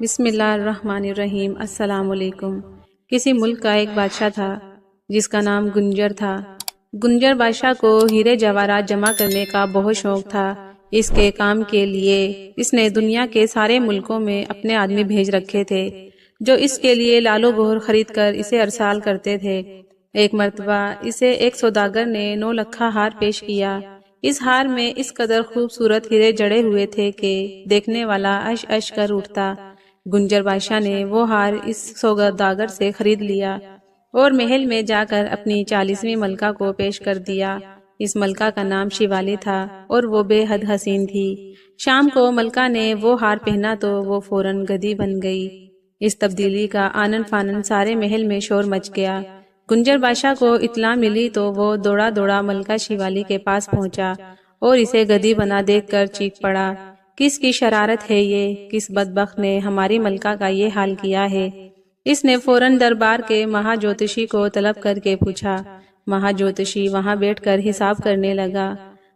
بسم اللہ الرحمن الرحیم۔ السلام علیکم۔ کسی ملک کا ایک بادشاہ تھا جس کا نام گنجر تھا۔ گنجر بادشاہ کو ہیرے جواہرات جمع کرنے کا بہت شوق تھا۔ اس کے کام کے لیے اس نے دنیا کے سارے ملکوں میں اپنے آدمی بھیج رکھے تھے جو اس کے لیے لال و گوہر خرید کر اسے ارسال کرتے تھے۔ ایک مرتبہ اسے ایک سوداگر نے 9 لکھا ہار پیش کیا۔ اس ہار میں اس قدر خوبصورت ہیرے جڑے ہوئے تھے کہ دیکھنے والا اش اش کر اٹھتا۔ گنجر بادشاہ نے وہ ہار اس سوداگر سے خرید لیا اور محل میں جا کر اپنی 40ویں ملکہ کو پیش کر دیا۔ اس ملکہ کا نام شیوالی تھا اور وہ بے حد حسین تھی۔ شام کو ملکہ نے وہ ہار پہنا تو وہ فوراً گدی بن گئی۔ اس تبدیلی کا آنن فانن سارے محل میں شور مچ گیا۔ گنجر بادشاہ کو اطلاع ملی تو وہ دوڑا دوڑا ملکہ شیوالی کے پاس پہنچا اور اسے گدی بنا دیکھ کر چیخ پڑا، کس کی شرارت ہے یہ؟ کس بدبخت نے ہماری ملکہ کا یہ حال کیا ہے؟ اس نے فوراً دربار کے مہا جوتشی کو طلب کر کے پوچھا۔ مہا جوتشی وہاں بیٹھ کر حساب کرنے لگا۔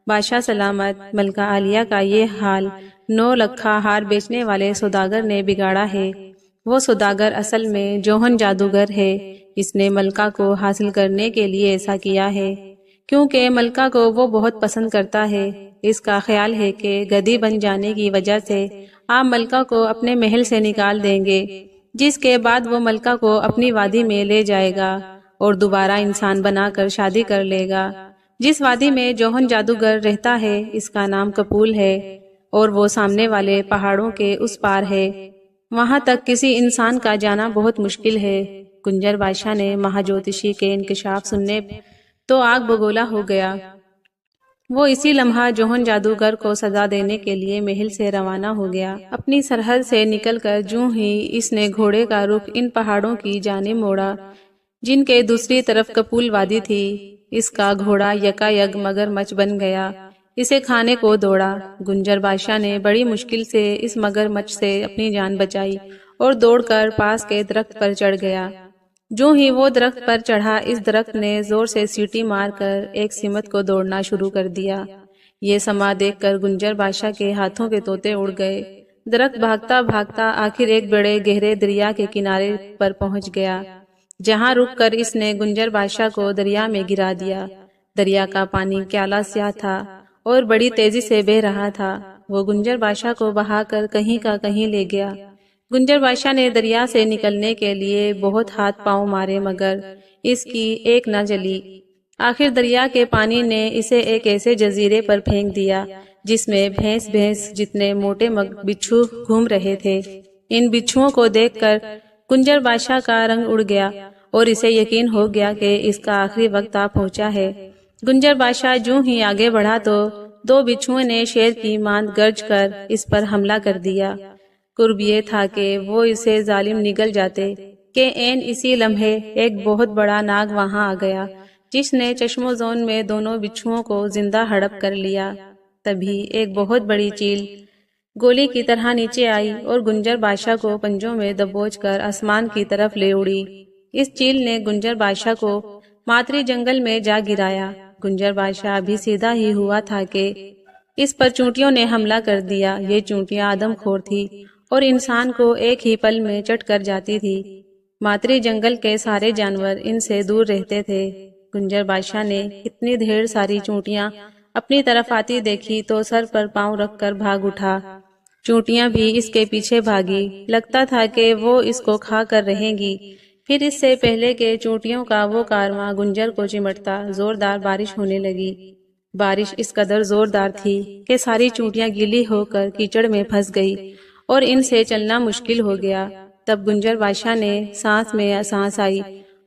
بادشاہ سلامت، ملکہ عالیہ کا یہ حال 9 لکھا ہار بیچنے والے سوداگر نے بگاڑا ہے۔ وہ سوداگر اصل میں جوہن جادوگر ہے۔ اس نے ملکہ کو حاصل کرنے کے لیے ایسا کیا ہے کیونکہ ملکہ کو وہ بہت پسند کرتا ہے۔ اس کا خیال ہے کہ گدی بن جانے کی وجہ سے آپ ملکہ کو اپنے محل سے نکال دیں گے، جس کے بعد وہ ملکہ کو اپنی وادی میں لے جائے گا اور دوبارہ انسان بنا کر شادی کر لے گا۔ جس وادی میں جوہن جادوگر رہتا ہے اس کا نام کپول ہے اور وہ سامنے والے پہاڑوں کے اس پار ہے۔ وہاں تک کسی انسان کا جانا بہت مشکل ہے۔ گنجر بادشاہ نے مہا جوتشی کے انکشاف سننے تو آگ بگولا ہو گیا۔ وہ اسی لمحہ جوہن جادوگر کو سزا دینے کے لیے محل سے روانہ ہو گیا۔ اپنی سرحد سے نکل کر جوں ہی اس نے گھوڑے کا رخ ان پہاڑوں کی جانب موڑا جن کے دوسری طرف کپول وادی تھی، اس کا گھوڑا یکایک مگرمچھ بن گیا، اسے کھانے کو دوڑا۔ گنجر بادشاہ نے بڑی مشکل سے اس مگرمچھ سے اپنی جان بچائی اور دوڑ کر پاس کے درخت پر چڑھ گیا۔ جو ہی وہ درخت پر چڑھا، اس درخت نے زور سے سیٹی مار کر ایک سمت کو دوڑنا شروع کر دیا۔ یہ سما دیکھ کر گنجر بادشاہ کے ہاتھوں کے طوطے اڑ گئے۔ درخت بھاگتا بھاگتا آخر ایک بڑے گہرے دریا کے کنارے پر پہنچ گیا، جہاں رک کر اس نے گنجر بادشاہ کو دریا میں گرا دیا۔ دریا کا پانی کالا سیاہ تھا اور بڑی تیزی سے بہہ رہا تھا۔ وہ گنجر بادشاہ کو بہا کر کہیں کا کہیں لے گیا۔ گنجر بادشاہ نے دریا سے نکلنے کے لیے بہت ہاتھ پاؤں مارے مگر اس کی ایک نہ جلی۔ آخر دریا کے پانی نے اسے ایک ایسے جزیرے پر پھینک دیا جس میں بھینس جتنے موٹے بچھو گھوم رہے تھے۔ ان بچھوؤں کو دیکھ کر گنجر بادشاہ کا رنگ اڑ گیا اور اسے یقین ہو گیا کہ اس کا آخری وقت آ پہنچا ہے۔ گنجر بادشاہ جوں ہی آگے بڑھا تو 2 بچھوؤں نے شیر کی ماند گرج کر اس پر حملہ کر دیا۔ قرب یہ تھا کہ وہ اسے ظالم نگل جاتے کہ عین اسی لمحے ایک بہت بڑا ناگ وہاں آ گیا جس نے چشم و زون میں دونوں بچھوؤں کو زندہ ہڑپ کر لیا۔ تبھی ایک بہت بڑی چیل گولی کی طرح نیچے آئی اور گنجر بادشاہ کو پنجوں میں دبوچ کر آسمان کی طرف لے اڑی۔ اس چیل نے گنجر بادشاہ کو ماتری جنگل میں جا گرایا۔ گنجر بادشاہ ابھی سیدھا ہی ہوا تھا کہ اس پر چونٹیوں نے حملہ کر دیا۔ یہ چونٹیاں آدم خور تھی اور انسان کو ایک ہی پل میں چٹ کر جاتی تھی۔ ماتری جنگل کے سارے جانور ان سے دور رہتے تھے۔ گنجر بادشاہ نے اتنی ڈھیر ساری چونٹیاں اپنی طرف آتی دیکھی تو سر پر پاؤں رکھ کر بھاگ اٹھا۔ چونٹیاں بھی اس کے پیچھے بھاگی، لگتا تھا کہ وہ اس کو کھا کر رہیں گی۔ پھر اس سے پہلے کہ چونٹیوں کا وہ کارواں گنجر کو چمٹتا، زوردار بارش ہونے لگی۔ بارش اس قدر زوردار تھی کہ ساری چونٹیاں گیلی ہو کر کیچڑ میں پھنس گئی اور ان سے چلنا مشکل ہو گیا۔ تب گنجر بادشاہ نے سانس میں سانس آئی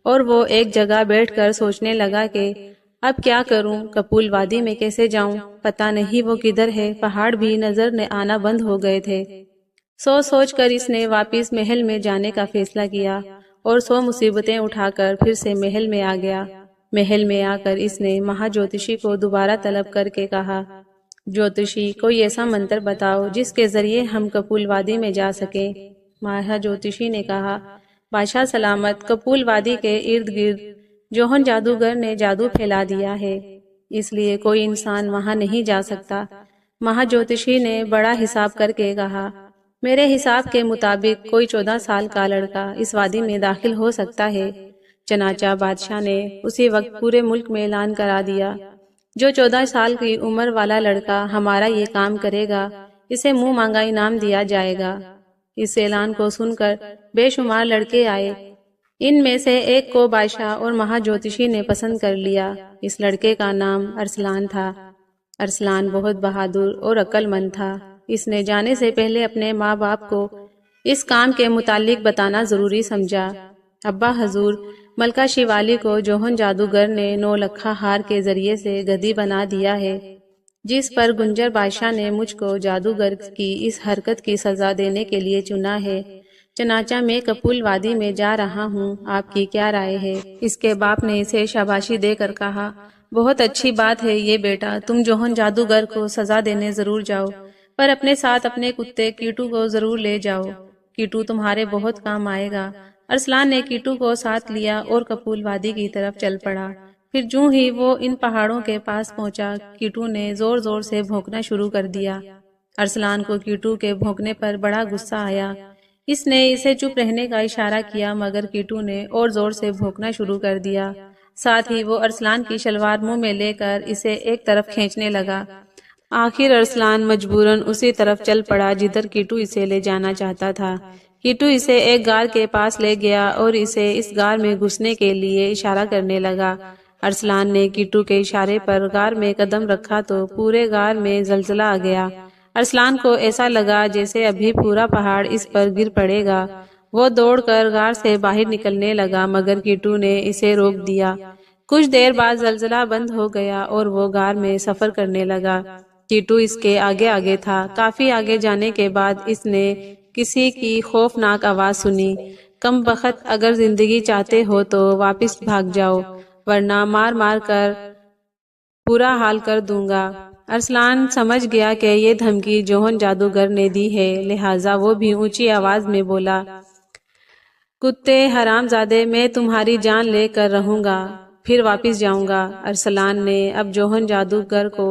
اور وہ ایک جگہ بیٹھ کر سوچنے لگا کہ اب کیا کروں؟ کپول وادی میں کیسے جاؤں؟ پتہ نہیں وہ کدھر ہے۔ پہاڑ بھی نظر آنا بند ہو گئے تھے۔ سوچ کر اس نے واپس محل میں جانے کا فیصلہ کیا اور 100 مصیبتیں اٹھا کر پھر سے محل میں آ گیا۔ محل میں آ کر اس نے مہا جوتشی کو دوبارہ طلب کر کے کہا، جوتشی کوئی ایسا منتر بتاؤ جس کے ذریعے ہم کپول وادی میں جا سکیں۔ مہا جوتشی نے کہا، بادشاہ سلامت، کپول وادی کے ارد گرد جوہن جادوگر نے جادو پھیلا دیا ہے، اس لیے کوئی انسان وہاں نہیں جا سکتا۔ مہا جوتشی نے بڑا حساب کر کے کہا، میرے حساب کے مطابق کوئی 14 سال کا لڑکا اس وادی میں داخل ہو سکتا ہے۔ چنانچہ بادشاہ نے اسی وقت پورے ملک میں اعلان کرا دیا، جو 14 سال کی عمر والا لڑکا ہمارا یہ کام کرے گا، اسے منہ مانگا انعام دیا جائے گا۔ اس اعلان کو سن کر بے شمار لڑکے آئے۔ ان میں سے ایک کو بادشاہ اور مہا جوتشی نے پسند کر لیا۔ اس لڑکے کا نام ارسلان تھا۔ ارسلان بہت بہادر اور عقل مند تھا۔ اس نے جانے سے پہلے اپنے ماں باپ کو اس کام کے متعلق بتانا ضروری سمجھا۔ ابا حضور، ملکہ شیوالی کو جوہن جادوگر نے 9 لکھا ہار کے ذریعے سے گدی بنا دیا ہے، جس پر گنجر بادشاہ نے مجھ کو جادوگر کی اس حرکت کی سزا دینے کے لیے چنا ہے۔ چنانچہ میں کپول وادی میں جا رہا ہوں، آپ کی کیا رائے ہے؟ اس کے باپ نے اسے شاباشی دے کر کہا، بہت اچھی بات ہے یہ بیٹا، تم جوہن جادوگر کو سزا دینے ضرور جاؤ، پر اپنے ساتھ اپنے کتے کیٹو کو ضرور لے جاؤ۔ کیٹو تمہارے بہت کام آئے گا۔ ارسلان نے کیٹو کو ساتھ لیا اور کپول وادی کی طرف چل پڑا۔ پھر جوں ہی وہ ان پہاڑوں کے پاس پہنچا، کیٹو نے زور زور سے بھونکنا شروع کر دیا۔ ارسلان کو کیٹو کے بھونکنے پر بڑا غصہ آیا۔ اس نے اسے چپ رہنے کا اشارہ کیا، مگر کیٹو نے اور زور سے بھونکنا شروع کر دیا۔ ساتھ ہی وہ ارسلان کی شلوار منہ میں لے کر اسے ایک طرف کھینچنے لگا۔ آخر ارسلان مجبوراً اسی طرف چل پڑا جدھر کیٹو اسے لے جانا چاہتا تھا۔ کیٹو اسے ایک غار کے پاس لے گیا اور اسے اس غار میں گھسنے کے لیے اشارہ کرنے لگا۔ ارسلان نے کیٹو کے اشارے پر غار میں قدم رکھا تو پورے غار میں زلزلہ آ گیا۔ ارسلان کو ایسا لگا جیسے ابھی پورا پہاڑ اس پر گر پڑے گا۔ وہ دوڑ کر غار سے باہر نکلنے لگا، مگر کیٹو نے اسے روک دیا۔ کچھ دیر بعد زلزلہ بند ہو گیا اور وہ غار میں سفر کرنے لگا۔ کیٹو اس کے آگے آگے تھا۔ کافی آگے جانے کے بعد اس نے کسی کی خوفناک آواز سنی، کم بخت، اگر زندگی چاہتے ہو تو واپس بھاگ جاؤ، ورنہ مار مار کر برا حال کر دوں گا۔ ارسلان سمجھ گیا کہ یہ دھمکی جوہن جادوگر نے دی ہے، لہٰذا وہ بھی اونچی آواز میں بولا، کتے حرام زادے، میں تمہاری جان لے کر رہوں گا، پھر واپس جاؤں گا۔ ارسلان نے اب جوہن جادوگر کو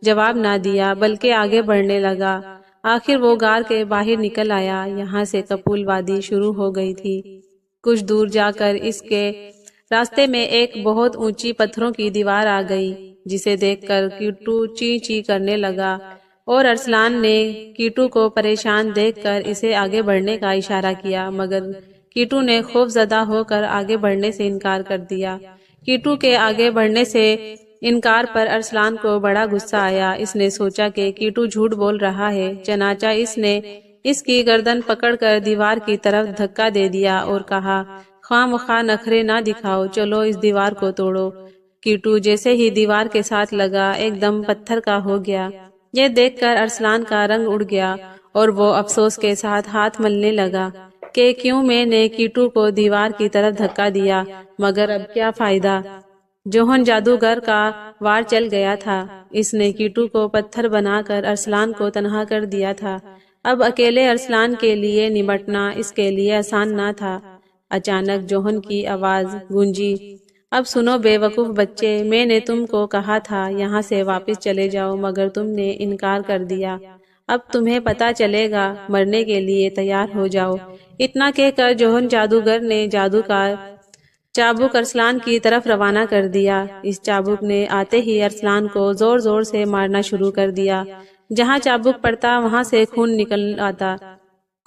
جواب نہ دیا، بلکہ آگے بڑھنے لگا۔ آخر وہ غار کے باہر نکل آیا۔ یہاں سے کپول وادی شروع ہو گئی تھی۔ کچھ دور جا کر اس کے راستے میں ایک بہت اونچی پتھروں کی دیوار آ گئی، جسے دیکھ کر کیٹو چی چی کرنے لگا، اور ارسلان نے کیٹو کو پریشان دیکھ کر اسے آگے بڑھنے کا اشارہ کیا، مگر کیٹو نے خوف زدہ ہو کر آگے بڑھنے سے انکار کر دیا۔ کیٹو کے آگے بڑھنے سے انکار پر ارسلان کو بڑا غصہ آیا۔ اس نے سوچا کہ کیٹو جھوٹ بول رہا ہے، چنانچہ اس نے اس کی گردن پکڑ کر دیوار کی طرف دھکا دے دیا اور کہا، خواہ مخواہ نخرے نہ دکھاؤ، چلو اس دیوار کو توڑو۔ کیٹو جیسے ہی دیوار کے ساتھ لگا، ایک دم پتھر کا ہو گیا۔ یہ دیکھ کر ارسلان کا رنگ اڑ گیا اور وہ افسوس کے ساتھ ہاتھ ملنے لگا کہ کیوں میں نے کیٹو کو دیوار کی طرف دھکا دیا، مگر اب کیا فائدہ؟ جوہن جادوگر کا وار چل گیا تھا۔ اس نے کیٹو کو پتھر بنا کر ارسلان کو تنہا کر دیا تھا۔ اب اکیلے ارسلان کے لیے نمٹنا اس کے لیے آسان نہ تھا۔ اچانک جوہن کی آواز گونجی، اب سنو بے وقوف بچے، میں نے تم کو کہا تھا یہاں سے واپس چلے جاؤ، مگر تم نے انکار کر دیا۔ اب تمہیں پتہ چلے گا، مرنے کے لیے تیار ہو جاؤ۔ اتنا کہہ کر جوہن جادوگر نے جادو کا چابک ارسلان کی طرف روانہ کر دیا۔ اس چابک نے آتے ہی ارسلان کو زور زور سے مارنا شروع کر دیا۔ جہاں چابک پڑتا وہاں سے خون نکل آتا۔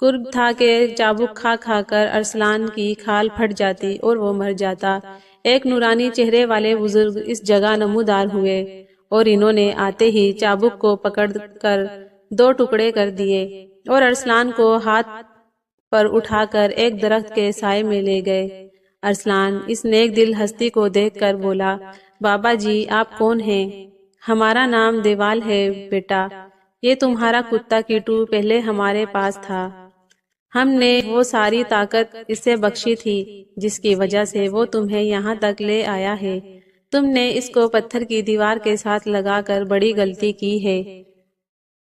قرب تھا کہ چابک کھا کھا کر ارسلان کی کھال پھٹ جاتی اور وہ مر جاتا۔ ایک نورانی چہرے والے بزرگ اس جگہ نمودار ہوئے اور انہوں نے آتے ہی چابک کو پکڑ کر 2 ٹکڑے کر دیے اور ارسلان کو ہاتھ پر اٹھا کر ایک درخت کے سائے میں لے گئے۔ ارسلان اس نیک دل ہستی کو دیکھ کر بولا، بابا جی آپ کون ہیں؟ ہمارا نام دیوال ہے بیٹا، یہ تمہارا کتا کیٹو پہلے ہمارے پاس تھا۔ ہم نے وہ ساری طاقت اس سے بخشی تھی جس کی وجہ سے وہ تمہیں یہاں تک لے آیا ہے۔ تم نے اس کو پتھر کی دیوار کے ساتھ لگا کر بڑی غلطی کی ہے۔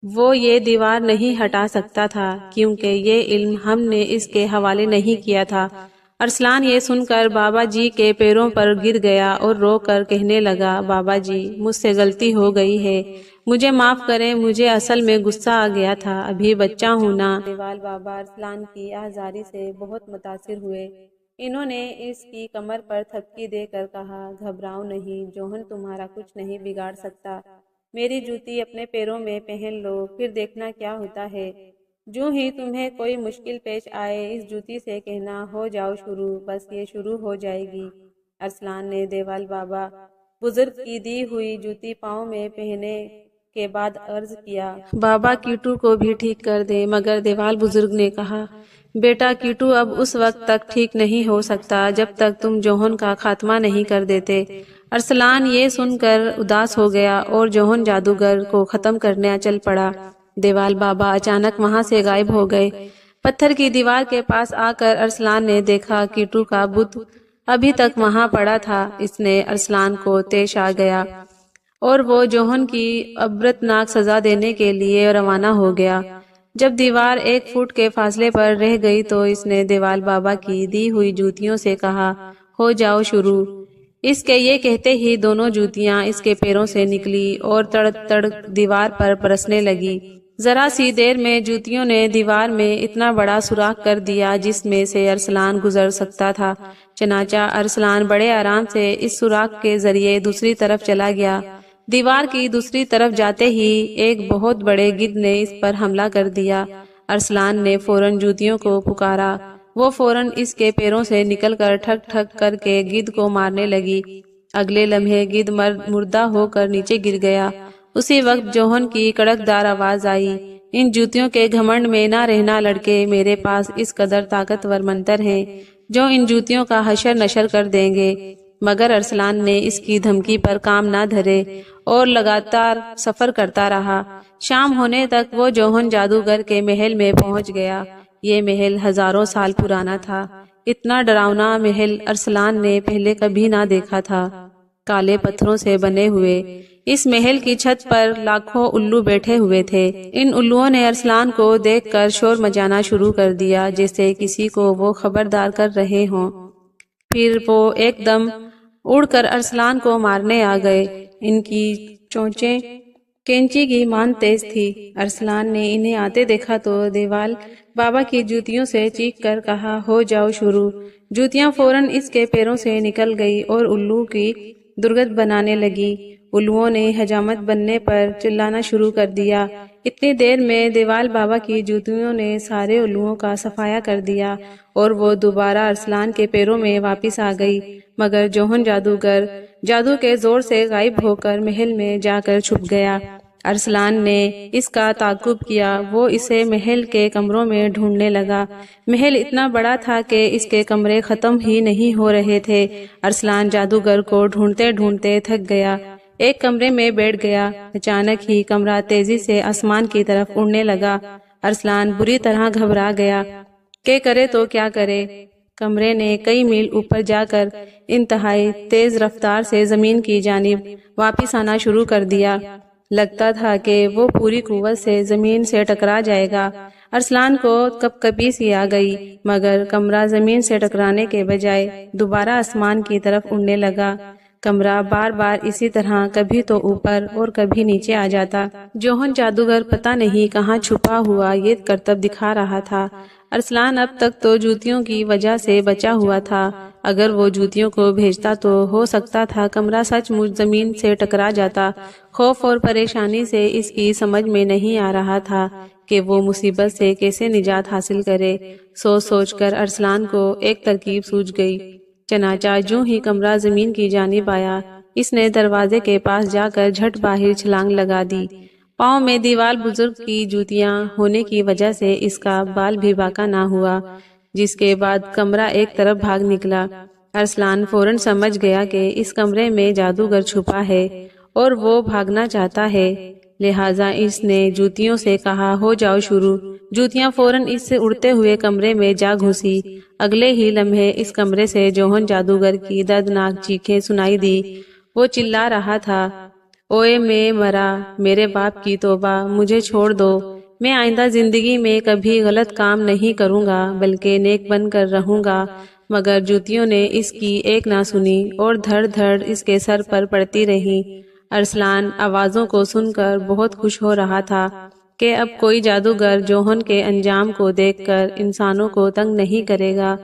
وہ یہ دیوار نہیں ہٹا سکتا تھا کیونکہ یہ علم ہم نے اس کے حوالے نہیں کیا تھا۔ ارسلان یہ سن کر بابا جی کے پیروں پر گر گیا اور رو کر کہنے لگا، بابا جی مجھ سے غلطی ہو گئی ہے، مجھے معاف کریں، مجھے اصل میں غصہ آ گیا تھا، ابھی بچہ ہوں نا۔ دیوال بابا ارسلان کی آہذاری سے بہت متاثر ہوئے۔ انہوں نے اس کی کمر پر تھپکی دے کر کہا، گھبراؤ نہیں، جوہن تمہارا کچھ نہیں بگاڑ سکتا، میری جوتی اپنے پیروں میں پہن لو، پھر دیکھنا کیا ہوتا ہے۔ جو ہی تمہیں کوئی مشکل پیش آئے اس جوتی سے کہنا، ہو جاؤ شروع، بس یہ شروع ہو جائے گی۔ ارسلان نے دیوال بابا بزرگ کی دی ہوئی جوتی پاؤں میں پہننے کے بعد عرض کیا، بابا کیٹو کو بھی ٹھیک کر دے۔ مگر دیوال بزرگ نے کہا، بیٹا کیٹو اب اس وقت تک ٹھیک نہیں ہو سکتا جب تک تم جوہن کا خاتمہ نہیں کر دیتے۔ ارسلان یہ سن کر اداس ہو گیا اور جوہن جادوگر کو ختم کرنے چل پڑا۔ دیوال بابا اچانک وہاں سے غائب ہو گئے۔ پتھر کی دیوار کے پاس آ کر ارسلان نے دیکھا کیٹو کا بت ابھی تک وہاں پڑا تھا۔ اس نے ارسلان کو طیش آ گیا اور وہ جوہن کی عبرتناک سزا دینے کے لیے روانہ ہو گیا۔ جب دیوار 1 فٹ کے فاصلے پر رہ گئی تو اس نے دیوال بابا کی دی ہوئی جوتیوں سے کہا، ہو جاؤ شروع۔ اس کے یہ کہتے ہی دونوں جوتیاں اس کے پیروں سے نکلی اور تڑک تڑک دیوار پر برسنے لگی۔ ذرا سی دیر میں جوتیوں نے دیوار میں اتنا بڑا سوراخ کر دیا جس میں سے ارسلان گزر سکتا تھا۔ چنانچہ ارسلان بڑے آرام سے اس سوراخ کے ذریعے دوسری طرف چلا گیا۔ دیوار کی دوسری طرف جاتے ہی ایک بہت بڑے گدھ نے اس پر حملہ کر دیا۔ ارسلان نے فوراً جوتیوں کو پکارا، وہ فوراً اس کے پیروں سے نکل کر ٹھک ٹھک کر کے گدھ کو مارنے لگی۔ اگلے لمحے گدھ مردہ ہو کر نیچے گر گیا۔ اسی وقت جوہن کی کڑکدار آواز آئی، ان جوتیوں کے گھمنڈ میں نہ رہنا لڑکے، میرے پاس اس قدر طاقتور منتر ہیں جو ان جوتیوں کا حشر نشر کر دیں گے۔ مگر ارسلان نے اس کی دھمکی پر کام نہ دھرے اور لگاتار سفر کرتا رہا۔ شام ہونے تک وہ جوہن جادوگر کے محل میں پہنچ گیا۔ یہ محل ہزاروں سال پرانا تھا۔ اتنا ڈراؤنا محل ارسلان نے پہلے کبھی نہ دیکھا تھا۔ کالے پتھروں سے بنے ہوئے اس محل کی چھت پر لاکھوں الو بیٹھے ہوئے تھے۔ ان الوؤں نے ارسلان کو دیکھ کر شور مچانا شروع کر دیا جیسے کسی کو وہ خبردار کر رہے ہوں۔ پھر وہ ایک دم اڑ کر ارسلان کو مارنے آ گئے۔ ان کی چونچیں کینچی کی مان تیز تھی۔ ارسلان نے انہیں آتے دیکھا تو دیوال بابا کی جوتیوں سے چیخ کر کہا، ہو جاؤ شروع۔ جوتیاں فوراً اس کے پیروں سے نکل گئی اور الو کی درگت بنانے لگی۔ الوؤں نے حجامت بننے پر چلانا شروع کر دیا۔ اتنی دیر میں دیوال بابا کی جوتیوں نے سارے الوؤں کا صفایا کر دیا اور وہ دوبارہ ارسلان کے پیروں میں واپس آ گئی۔ مگر جوہن جادوگر جادو کے زور سے غائب ہو کر محل میں جا کر چھپ گیا۔ ارسلان نے اس کا تعاقب کیا، وہ اسے محل کے کمروں میں ڈھونڈنے لگا۔ محل اتنا بڑا تھا کہ اس کے کمرے ختم ہی نہیں ہو رہے تھے۔ ارسلان جادوگر کو ڈھونڈتے ڈھونڈتے تھک گیا، ایک کمرے میں بیٹھ گیا۔ اچانک ہی کمرہ تیزی سے آسمان کی طرف اڑنے لگا۔ ارسلان بری طرح گھبرا گیا کہ کرے تو کیا کرے۔ کمرے نے کئی میل اوپر جا کر انتہائی تیز رفتار سے زمین کی جانب واپس آنا شروع کر دیا۔ لگتا تھا کہ وہ پوری قوت سے زمین سے ٹکرا جائے گا۔ ارسلان کو کپکپی سی آ گئی، مگر کمرہ زمین سے ٹکرانے کے بجائے دوبارہ آسمان کی طرف اڑنے لگا۔ کمرہ بار بار اسی طرح کبھی تو اوپر اور کبھی نیچے آ جاتا۔ جوہن جادوگر پتہ نہیں کہاں چھپا ہوا یہ کرتب دکھا رہا تھا۔ ارسلان اب تک تو جوتیوں کی وجہ سے بچا ہوا تھا۔ اگر وہ جوتیوں کو بھیجتا تو ہو سکتا تھا کمرہ سچ مچ زمین سے ٹکرا جاتا۔ خوف اور پریشانی سے اس کی سمجھ میں نہیں آ رہا تھا کہ وہ مصیبت سے کیسے نجات حاصل کرے۔ سوچ سوچ کر ارسلان کو ایک ترکیب سوجھ گئی۔ چنانچہ جو ہی کمرہ زمین کی جانب آیا، اس نے دروازے کے پاس جا کر جھٹ باہر چھلانگ لگا دی۔ پاؤں میں دیوال بزرگ کی جوتیاں ہونے کی وجہ سے اس کا بال بھی باقا نہ ہوا، جس کے بعد کمرہ ایک طرف بھاگ نکلا۔ ارسلان فوراً سمجھ گیا کہ اس کمرے میں جادوگر چھپا ہے اور وہ بھاگنا چاہتا ہے، لہٰذا اس نے جوتیوں سے کہا، ہو جاؤ شروع۔ جوتیاں فوراً اس سے اڑتے ہوئے کمرے میں جا گھسی۔ اگلے ہی لمحے اس کمرے سے جوہن جادوگر کی دردناک چیخیں سنائی دی۔ وہ چلا رہا تھا، اوئے میں مرا، میرے باپ کی توبہ، مجھے چھوڑ دو، میں آئندہ زندگی میں کبھی غلط کام نہیں کروں گا بلکہ نیک بن کر رہوں گا۔ مگر جوتیوں نے اس کی ایک نہ سنی اور دھڑ دھڑ اس کے سر پر پڑتی رہی۔ ارسلان آوازوں کو سن کر بہت خوش ہو رہا تھا کہ اب کوئی جادوگر جوہن کے انجام کو دیکھ کر انسانوں کو تنگ نہیں کرے گا۔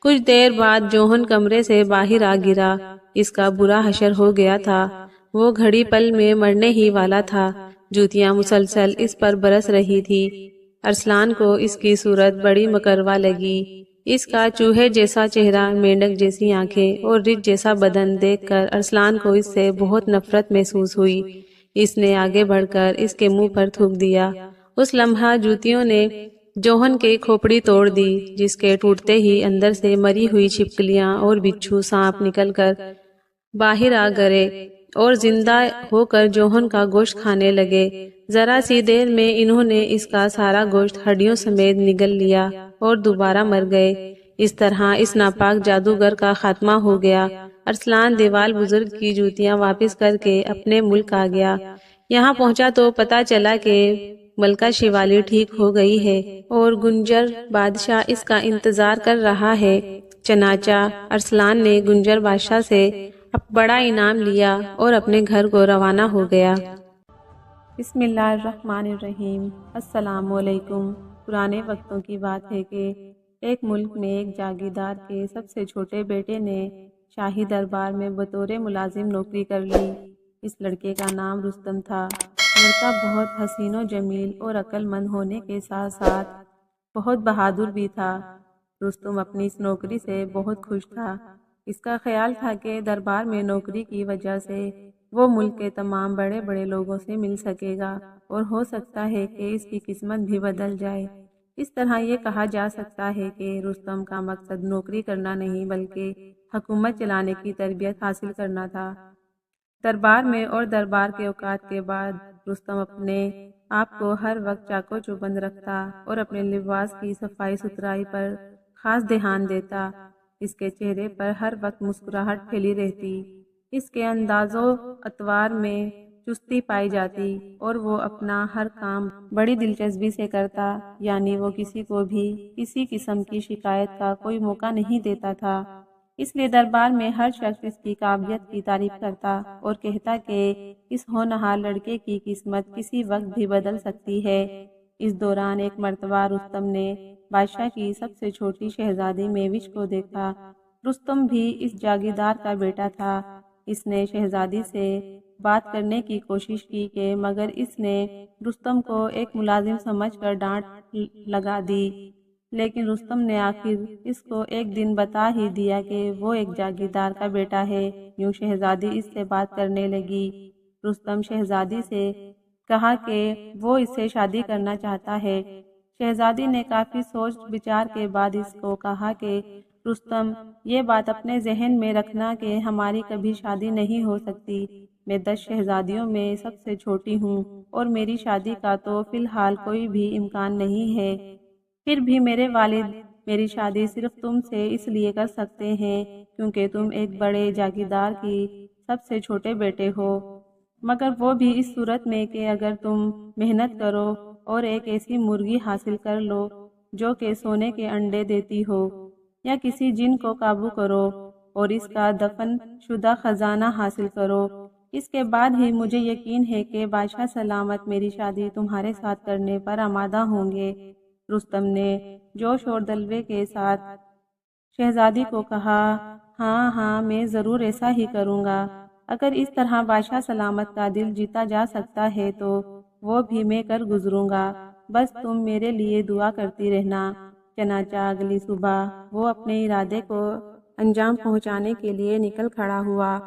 کچھ دیر بعد جوہن کمرے سے باہر آ گرا۔ اس کا برا حشر ہو گیا تھا، وہ گھڑی پل میں مرنے ہی والا تھا۔ جوتیاں مسلسل اس پر برس رہی تھی۔ ارسلان کو اس کی صورت بڑی مکروا لگی۔ اس کا چوہے جیسا چہرہ، مینڈک جیسی آنکھیں اور رچھ جیسا بدن دیکھ کر ارسلان کو اس سے بہت نفرت محسوس ہوئی۔ اس نے آگے بڑھ کر اس کے منہ پر تھوک دیا۔ اس لمحہ جوتیوں نے جوہن کی کھوپڑی توڑ دی، جس کے ٹوٹتے ہی اندر سے مری ہوئی چھپکلیاں اور بچھو سانپ نکل کر باہر آ گئے اور زندہ ہو کر جوہن کا گوشت کھانے لگے۔ ذرا سی دیر میں انہوں نے اس کا سارا گوشت ہڈیوں سمیت نگل لیا اور دوبارہ مر گئے۔ اس طرح اس ناپاک جادوگر کا خاتمہ ہو گیا۔ ارسلان دیوال بزرگ کی جوتیاں واپس کر کے اپنے ملک آ گیا۔ یہاں پہنچا تو پتا چلا کہ ملکہ شیوالی ٹھیک ہو گئی ہے اور گنجر بادشاہ اس کا انتظار کر رہا ہے۔ چنانچہ ارسلان نے گنجر بادشاہ سے بڑا انعام لیا اور اپنے گھر کو روانہ ہو گیا۔ بسم اللہ الرحمن الرحیم۔ السلام علیکم۔ پرانے وقتوں کی بات ہے کہ ایک ملک میں ایک جاگیردار کے سب سے چھوٹے بیٹے نے شاہی دربار میں بطور ملازم نوکری کر لی۔ اس لڑکے کا نام رستم تھا۔ لڑکا بہت حسین و جمیل اور عقل مند ہونے کے ساتھ ساتھ بہت بہادر بھی تھا۔ رستم اپنی اس نوکری سے بہت خوش تھا۔ اس کا خیال تھا کہ دربار میں نوکری کی وجہ سے وہ ملک کے تمام بڑے بڑے لوگوں سے مل سکے گا اور ہو سکتا ہے کہ اس کی قسمت بھی بدل جائے۔ اس طرح یہ کہا جا سکتا ہے کہ رستم کا مقصد نوکری کرنا نہیں بلکہ حکومت چلانے کی تربیت حاصل کرنا تھا۔ دربار میں اور دربار کے اوقات کے بعد رستم اپنے آپ کو ہر وقت چاق و چوبند رکھتا اور اپنے لباس کی صفائی ستھرائی پر خاص دھیان دیتا۔ اس کے چہرے پر ہر وقت مسکراہٹ پھیلی رہتی۔ اس کے انداز و اطوار میں چستی پائی جاتی اور وہ اپنا ہر کام بڑی دلچسپی سے کرتا، یعنی وہ کسی کو بھی کسی قسم کی شکایت کا کوئی موقع نہیں دیتا تھا۔ اس لیے دربار میں ہر شخص اس کی قابلیت کی تعریف کرتا اور کہتا کہ اس ہونہار لڑکے کی قسمت کسی وقت بھی بدل سکتی ہے۔ اس دوران ایک مرتبہ رستم نے بادشاہ کی سب سے چھوٹی شہزادی میوش کو دیکھا۔ رستم بھی اس جاگیردار کا بیٹا تھا۔ اس نے شہزادی سے بات کرنے کی کوشش کی مگر اس نے رستم کو ایک ملازم سمجھ کر ڈانٹ لگا دی۔ لیکن رستم نے آخر اس کو ایک دن بتا ہی دیا کہ وہ ایک جاگیردار کا بیٹا ہے۔ یوں شہزادی اس سے بات کرنے لگی۔ رستم شہزادی سے کہا کہ وہ اس سے شادی کرنا چاہتا ہے۔ شہزادی نے کافی سوچ بچار کے بعد اس کو کہا کہ رستم، یہ بات اپنے ذہن میں رکھنا کہ ہماری کبھی شادی نہیں ہو سکتی۔ میں 10 شہزادیوں میں سب سے چھوٹی ہوں اور میری شادی کا تو فی الحال کوئی بھی امکان نہیں ہے۔ پھر بھی میرے والد میری شادی صرف تم سے اس لیے کر سکتے ہیں کیونکہ تم ایک بڑے جاگیردار کی سب سے چھوٹے بیٹے ہو، مگر وہ بھی اس صورت میں کہ اگر تم محنت کرو اور ایک ایسی مرغی حاصل کر لو جو کہ سونے کے انڈے دیتی ہو، یا کسی جن کو قابو کرو اور اس کا دفن شدہ خزانہ حاصل کرو۔ اس کے بعد ہی مجھے یقین ہے کہ بادشاہ سلامت میری شادی تمہارے ساتھ کرنے پر آمادہ ہوں گے۔ رستم نے جوش اور دلوے کے ساتھ شہزادی کو کہا، ہاں ہاں، میں ضرور ایسا ہی کروں گا۔ اگر اس طرح بادشاہ سلامت کا دل جیتا جا سکتا ہے تو وہ بھی میں کر گزروں گا، بس تم میرے لیے دعا کرتی رہنا۔ چنانچہ اگلی صبح وہ اپنے ارادے کو انجام پہنچانے کے لیے نکل کھڑا ہوا۔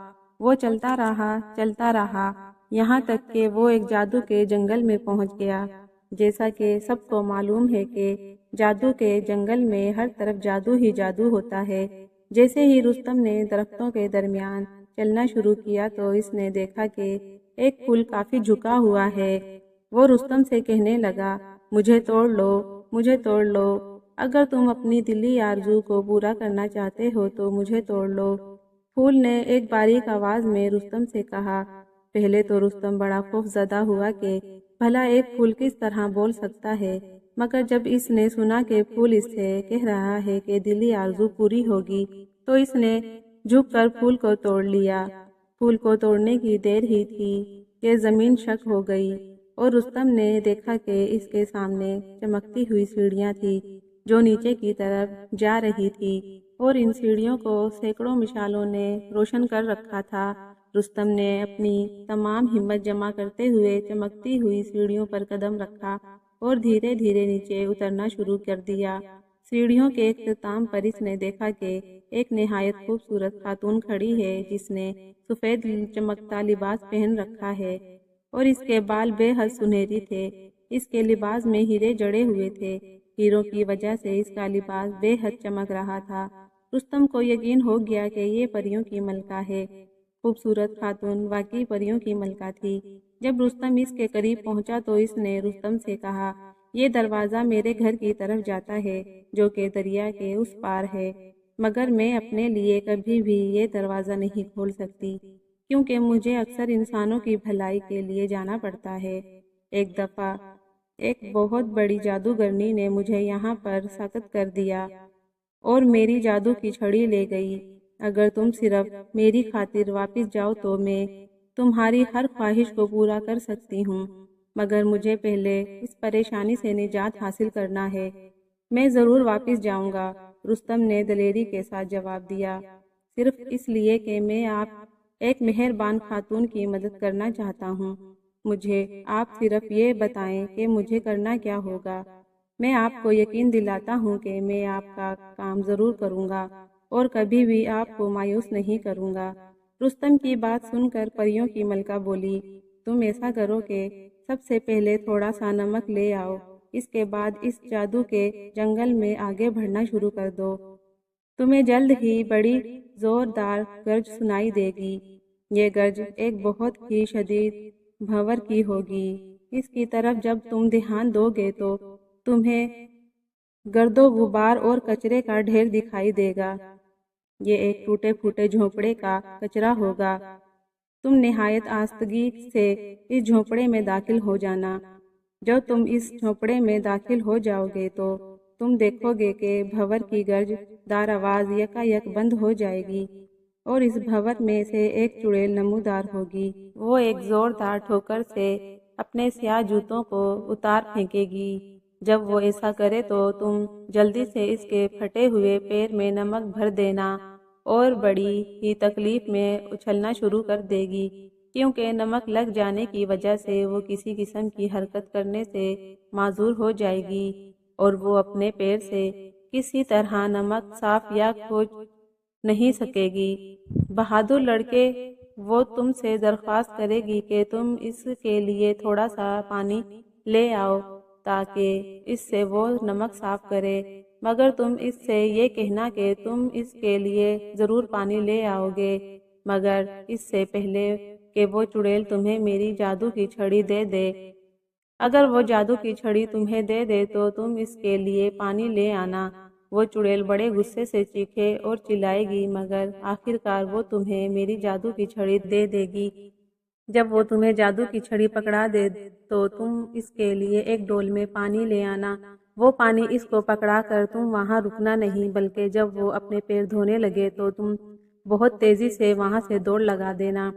وہ چلتا رہا یہاں تک کہ وہ ایک جادو کے جنگل میں پہنچ گیا۔ جیسا کہ سب کو معلوم ہے کہ جادو کے جنگل میں ہر طرف جادو ہی جادو ہوتا ہے۔ جیسے ہی رستم نے درختوں کے درمیان چلنا شروع کیا تو اس نے دیکھا کہ ایک پھول کافی جھکا ہوا ہے۔ وہ رستم سے کہنے لگا، مجھے توڑ لو، مجھے توڑ لو، اگر تم اپنی دلی آرزو کو پورا کرنا چاہتے ہو تو مجھے توڑ لو۔ پھول نے ایک باریک آواز میں رستم سے کہا۔ پہلے تو رستم بڑا خوف زدہ ہوا کہ بھلا ایک پھول کس طرح بول سکتا ہے، مگر جب اس نے سنا کہ پھول اس سے کہہ رہا ہے کہ دلی آرزو پوری ہوگی تو اس نے جھک کر پھول کو توڑ لیا۔ پھول کو توڑنے کی دیر ہی تھی کہ زمین شک ہو گئی اور رستم نے دیکھا کہ اس کے سامنے چمکتی ہوئی سیڑھیاں تھی جو نیچے کی طرف جا رہی تھی اور ان سیڑھیوں کو سینکڑوں مشالوں نے روشن کر رکھا تھا۔ رستم نے اپنی تمام ہمت جمع کرتے ہوئے چمکتی ہوئی سیڑھیوں پر قدم رکھا اور دھیرے دھیرے نیچے اترنا شروع کر دیا۔ سیڑھیوں کے اختتام پر اس نے دیکھا کہ ایک نہایت خوبصورت خاتون کھڑی ہے جس نے سفید چمکتا لباس پہن رکھا ہے اور اس کے بال بے حد سنہری تھے۔ اس کے لباس میں ہیرے جڑے ہوئے تھے۔ ہیروں کی وجہ سے اس کا لباس بے حد چمک رہا تھا۔ رستم کو یقین ہو گیا کہ یہ پریوں کی ملکہ ہے۔ خوبصورت خاتون واقعی پریوں کی ملکہ تھی۔ جب رستم اس کے قریب پہنچا تو اس نے رستم سے کہا، یہ دروازہ میرے گھر کی طرف جاتا ہے جو کہ دریا کے اس پار ہے، مگر میں اپنے لیے کبھی بھی یہ دروازہ نہیں کھول سکتی کیونکہ مجھے اکثر انسانوں کی بھلائی کے لیے جانا پڑتا ہے۔ ایک دفعہ ایک بہت بڑی جادوگرنی نے مجھے یہاں پر ساقط کر دیا اور میری جادو کی چھڑی لے گئی۔ اگر تم صرف میری خاطر واپس جاؤ تو میں تمہاری ہر خواہش کو پورا کر سکتی ہوں، مگر مجھے پہلے اس پریشانی سے نجات حاصل کرنا ہے۔ میں ضرور واپس جاؤں گا، رستم نے دلیری کے ساتھ جواب دیا، صرف اس لیے کہ میں ایک مہربان خاتون کی مدد کرنا چاہتا ہوں۔ مجھے آپ صرف یہ بتائیں کہ مجھے کرنا کیا ہوگا۔ میں آپ کو یقین دلاتا ہوں کہ میں آپ کا کام ضرور کروں گا اور کبھی بھی آپ کو مایوس نہیں کروں گا۔ رستم کی بات سن کر پریوں کی ملکہ بولی، تم ایسا کرو کہ سب سے پہلے تھوڑا سا نمک لے آؤ، اس کے بعد اس جادو کے جنگل میں آگے بڑھنا شروع کر دو۔ تمہیں جلد ہی بڑی زوردار گرج سنائی دے گی۔ یہ گرج ایک بہت ہی شدید بھنور کی ہوگی۔ اس کی طرف جب تم دھیان دو گے تو تمہیں گرد و غبار اور کچرے کا ڈھیر دکھائی دے گا۔ یہ ایک ٹوٹے پھوٹے جھونپڑے کا کچرا ہوگا۔ تم نہایت آستگی سے اس جھونپڑے میں داخل ہو جانا۔ جب تم اس جھونپڑے میں داخل ہو جاؤ گے تو تم دیکھو گے کہ بھنور کی گرج دار آواز یکا یک بند ہو جائے گی اور اس بھنور میں سے ایک چڑیل نمودار ہوگی۔ وہ ایک زوردار ٹھوکر سے اپنے سیاہ جوتوں کو اتار پھینکے گی۔ جب وہ ایسا کرے تو تم جلدی سے اس کے پھٹے ہوئے پیر میں نمک بھر دینا اور بڑی ہی تکلیف میں اچھلنا شروع کر دے گی، کیونکہ نمک لگ جانے کی وجہ سے وہ کسی قسم کی حرکت کرنے سے معذور ہو جائے گی اور وہ اپنے پیر سے کسی طرح نمک صاف یا کھوج نہیں سکے گی۔ بہادر لڑکے، وہ تم سے درخواست کرے گی کہ تم اس کے لیے تھوڑا سا پانی لے آؤ تاکہ اس سے وہ نمک صاف کرے، مگر تم اس سے یہ کہنا کہ تم اس کے لیے ضرور پانی لے آؤ گے، مگر اس سے پہلے کہ وہ چڑیل تمہیں میری جادو کی چھڑی دے دے۔ اگر وہ جادو کی چھڑی تمہیں دے دے تو تم اس کے لیے پانی لے آنا۔ وہ چڑیل بڑے غصے سے چیخے اور چلائے گی، مگر آخرکار وہ تمہیں میری جادو کی چھڑی دے دے گی۔ جب وہ تمہیں جادو کی چھڑی پکڑا دے تو تم اس کے لیے ایک ڈول میں پانی لے آنا۔ وہ پانی اس کو پکڑا کر تم وہاں رکنا نہیں، بلکہ جب وہ اپنے پیر دھونے لگے تو تم بہت تیزی سے وہاں سے دوڑ لگا دینا۔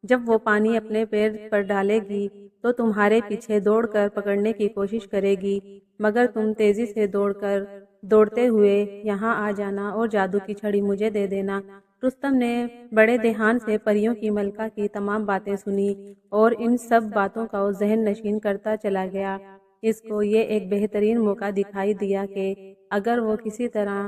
جب وہ پانی اپنے پیر پر ڈالے گی تو تمہارے پیچھے دوڑ کر پکڑنے کی کوشش کرے گی، مگر تم تیزی سے دوڑتے ہوئے یہاں آ جانا اور جادو کی چھڑی مجھے دے دینا۔ رستم نے بڑے دھیان سے پریوں کی ملکہ کی تمام باتیں سنی اور ان سب باتوں کا وہ ذہن نشین کرتا چلا گیا۔ اس کو یہ ایک بہترین موقع دکھائی دیا کہ اگر وہ کسی طرح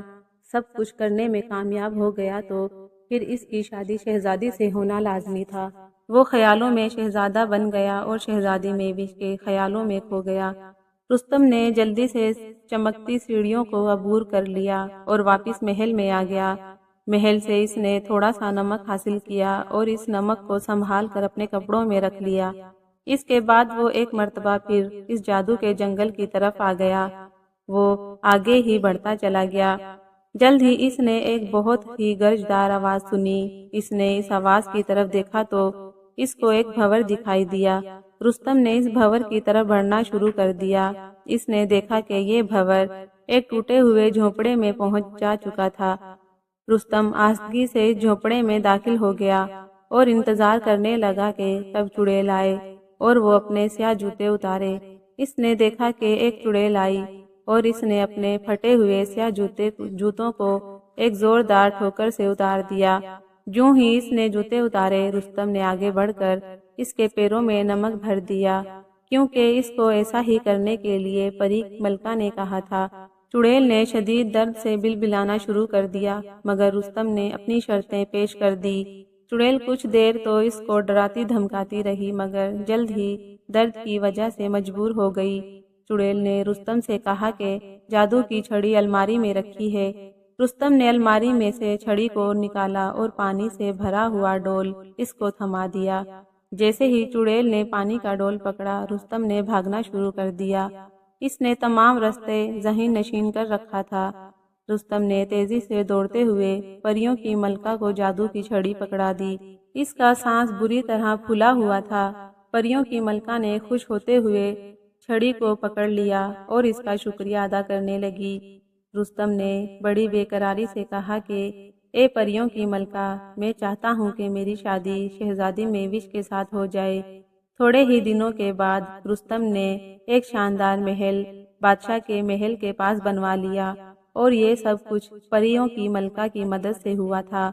سب کچھ کرنے میں کامیاب ہو گیا تو پھر اس کی شادی شہزادی سے ہونا لازمی تھا۔ وہ خیالوں میں شہزادہ بن گیا اور شہزادی میوش کے خیالوں میں کھو گیا۔ رستم نے جلدی سے چمکتی سیڑھیوں کو عبور کر لیا اور واپس محل میں آ گیا۔ محل سے اس نے تھوڑا سا نمک حاصل کیا اور اس نمک کو سنبھال کر اپنے کپڑوں میں رکھ لیا۔ اس کے بعد وہ ایک مرتبہ پھر اس جادو کے جنگل کی طرف آ گیا۔ وہ آگے ہی بڑھتا چلا گیا۔ جلد ہی اس نے ایک بہت ہی گرجدار آواز سنی۔ اس نے اس آواز کی طرف دیکھا تو اس کو ایک بھنور دکھائی دیا۔ رستم نے اس بھنور کی طرف بڑھنا شروع کر دیا۔ اس نے دیکھا کہ یہ بھور ایک ٹوٹے ہوئے جھونپڑے میں پہنچ جا چکا تھا۔ رستم آہستگی سے جھونپڑے میں داخل ہو گیا اور انتظار کرنے لگا کہ کب چڑیل آئے اور وہ اپنے سیاہ جوتے اتارے۔ اس نے دیکھا کہ ایک چڑیل آئی اور اس نے اپنے پھٹے ہوئے سیاہ جوتوں کو ایک زوردار ٹھوکر سے اتار دیا۔ جوں ہی اس نے جوتے اتارے، رستم نے آگے بڑھ کر اس کے پیروں میں نمک بھر دیا، کیونکہ اس کو ایسا ہی کرنے کے لیے پری ملکہ نے کہا تھا۔ چڑیل نے شدید درد سے بلبلانا شروع کر دیا، مگر رستم نے اپنی شرطیں پیش کر دی۔ چڑیل کچھ دیر تو اس کو ڈراتی دھمکاتی رہی، مگر جلد ہی درد کی وجہ سے مجبور ہو گئی۔ چڑیل نے رستم سے کہا کہ جادو کی چھڑی الماری میں رکھی ہے۔ رستم نے الماری میں سے چھڑی کو نکالا اور پانی سے بھرا ہوا ڈول اس کو تھما دیا۔ جیسے ہی چڑیل نے پانی کا ڈول پکڑا، رستم نے بھاگنا شروع کر دیا۔ اس نے تمام راستے ذہن نشین کر رکھا تھا۔ رستم نے تیزی سے دوڑتے ہوئے پریوں کی ملکہ کو جادو کی چھڑی پکڑا دی۔ اس کا سانس بری طرح پھولا ہوا تھا۔ پریوں کی ملکہ نے خوش ہوتے ہوئے چھڑی کو پکڑ لیا اور اس کا شکریہ ادا کرنے لگی۔ رستم نے بڑی بے قراری سے کہا کہ اے پریوں کی ملکہ، میں چاہتا ہوں کہ میری شادی شہزادی مہوش کے ساتھ ہو جائے۔ تھوڑے ہی دنوں کے بعد رستم نے ایک شاندار محل بادشاہ کے محل کے پاس بنوا لیا، اور یہ سب کچھ پریوں کی ملکہ کی مدد سے ہوا تھا۔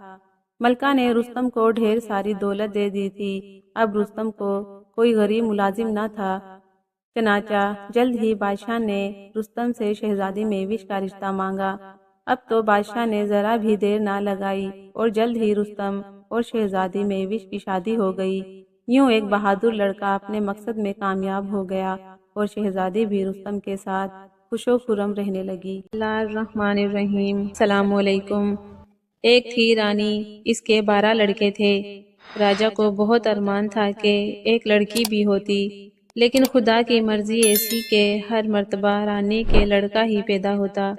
ملکہ نے رستم کو ڈھیر ساری دولت دے دی تھی۔ اب رستم کو کوئی غریب ملازم نہ تھا، چنانچہ جلد ہی بادشاہ نے رستم سے شہزادی مہوش کا رشتہ مانگا۔ اب تو بادشاہ نے ذرا بھی دیر نہ لگائی اور جلد ہی رستم اور شہزادی مہوش کی شادی ہو گئی۔ یوں ایک بہادر لڑکا اپنے مقصد میں کامیاب ہو گیا اور شہزادی بھی رستم کے ساتھ خوش و خرم رہنے لگی۔ اللہ الرحمن الرحیم۔ السلام علیکم۔ ایک تھی رانی، اس کے 12 لڑکے تھے۔ راجا کو بہت ارمان تھا کہ ایک لڑکی بھی ہوتی، لیکن خدا کی مرضی ایسی کہ ہر مرتبہ رانی کے لڑکا ہی پیدا ہوتا۔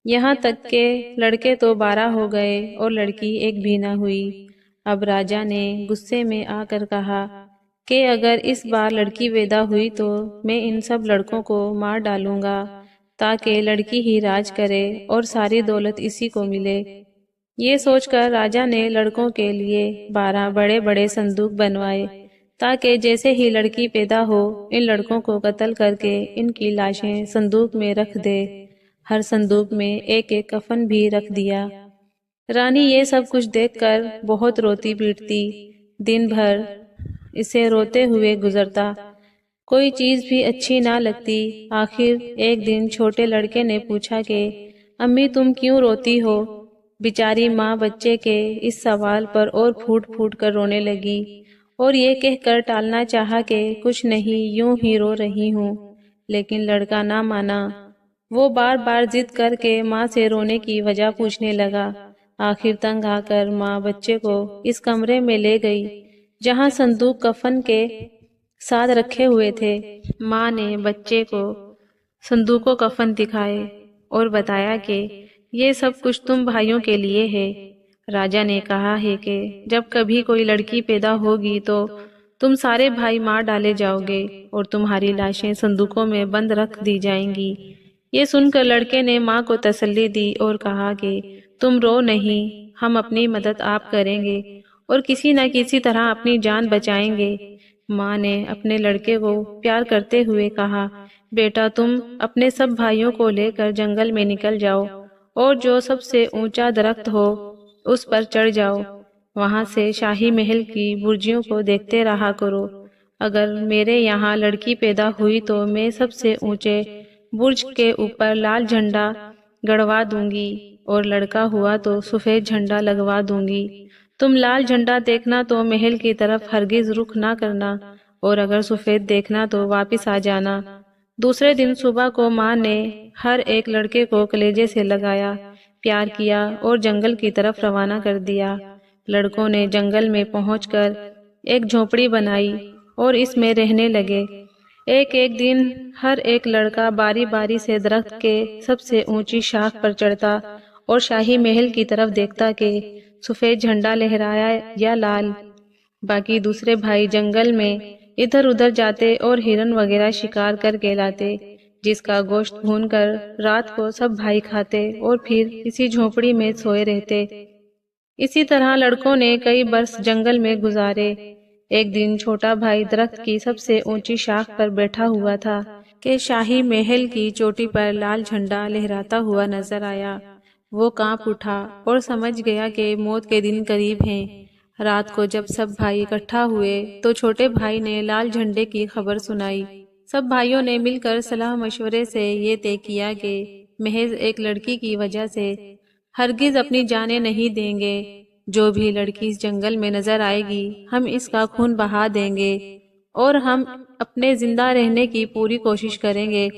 یہاں تک کہ لڑکے تو 12 ہو گئے اور لڑکی ایک بھی نہ ہوئی۔ اب راجا نے غصے میں آ کر کہا کہ اگر اس بار لڑکی پیدا ہوئی تو میں ان سب لڑکوں کو مار ڈالوں گا، تاکہ لڑکی ہی راج کرے اور ساری دولت اسی کو ملے۔ یہ سوچ کر راجا نے لڑکوں کے لیے 12 بڑے بڑے صندوق بنوائے، تاکہ جیسے ہی لڑکی پیدا ہو ان لڑکوں کو قتل کر کے ان کی لاشیں صندوق میں رکھ دے۔ ہر صندوق میں ایک ایک کفن بھی رکھ دیا۔ رانی یہ سب کچھ دیکھ کر بہت روتی پیٹتی، دن بھر اسے روتے ہوئے گزرتا، کوئی چیز بھی اچھی نہ لگتی۔ آخر ایک دن چھوٹے لڑکے نے پوچھا کہ امی تم کیوں روتی ہو؟ بیچاری ماں بچے کے اس سوال پر اور پھوٹ پھوٹ کر رونے لگی اور یہ کہہ کر ٹالنا چاہا کہ کچھ نہیں، یوں ہی رو رہی ہوں، لیکن لڑکا نہ مانا۔ وہ بار بار ضد کر کے ماں سے رونے کی وجہ پوچھنے لگا۔ آخر تنگ آ کر ماں بچے کو اس کمرے میں لے گئی جہاں صندوق کفن کے ساتھ رکھے ہوئے تھے۔ ماں نے بچے کو صندوق و کفن دکھائے اور بتایا کہ یہ سب کچھ تم بھائیوں کے لیے ہے۔ راجا نے کہا ہے کہ جب کبھی کوئی لڑکی پیدا ہوگی تو تم سارے بھائی مار ڈالے جاؤ گے اور تمہاری لاشیں صندوقوں میں بند رکھ دی جائیں گی۔ یہ سن کر لڑکے نے ماں کو تسلی دی اور کہا کہ تم رو نہیں، ہم اپنی مدد آپ کریں گے اور کسی نہ کسی طرح اپنی جان بچائیں گے۔ ماں نے اپنے لڑکے کو پیار کرتے ہوئے کہا، بیٹا تم اپنے سب بھائیوں کو لے کر جنگل میں نکل جاؤ اور جو سب سے اونچا درخت ہو اس پر چڑھ جاؤ، وہاں سے شاہی محل کی برجیوں کو دیکھتے رہا کرو۔ اگر میرے یہاں لڑکی پیدا ہوئی تو میں سب سے اونچے برج کے اوپر لال جھنڈا گڑوا دوں گی، اور لڑکا ہوا تو سفید جھنڈا لگوا دوں گی۔ تم لال جھنڈا دیکھنا تو محل کی طرف ہرگز رخ نہ کرنا، اور اگر سفید دیکھنا تو واپس آ جانا۔ دوسرے دن صبح کو ماں نے ہر ایک لڑکے کو کلیجے سے لگایا، پیار کیا اور جنگل کی طرف روانہ کر دیا۔ لڑکوں نے جنگل میں پہنچ کر ایک جھونپڑی بنائی اور اس میں رہنے لگے۔ ایک ایک دن ہر ایک لڑکا باری باری سے درخت کے سب سے اونچی شاخ پر چڑھتا اور شاہی محل کی طرف دیکھتا کہ سفید جھنڈا لہرایا یا لال۔ باقی دوسرے بھائی جنگل میں ادھر ادھر جاتے اور ہرن وغیرہ شکار کر کے لاتے۔ جس کا گوشت بھون کر رات کو سب بھائی کھاتے اور پھر کسی جھونپڑی میں سوئے رہتے۔ اسی طرح لڑکوں نے کئی برس جنگل میں گزارے۔ ایک دن چھوٹا بھائی درخت کی سب سے اونچی شاخ پر بیٹھا ہوا تھا کہ شاہی محل کی چوٹی پر لال جھنڈا لہراتا ہوا نظر آیا۔ وہ کانپ اٹھا اور سمجھ گیا کہ موت کے دن قریب ہیں۔ رات کو جب سب بھائی اکٹھا ہوئے تو چھوٹے بھائی نے لال جھنڈے کی خبر سنائی۔ سب بھائیوں نے مل کر صلاح مشورے سے یہ طے کیا کہ محض ایک لڑکی کی وجہ سے ہرگز اپنی جانیں نہیں دیں گے۔ جو بھی لڑکی اس جنگل میں نظر آئے گی ہم اس کا خون بہا دیں گے اور ہم اپنے زندہ رہنے کی پوری کوشش کریں گے۔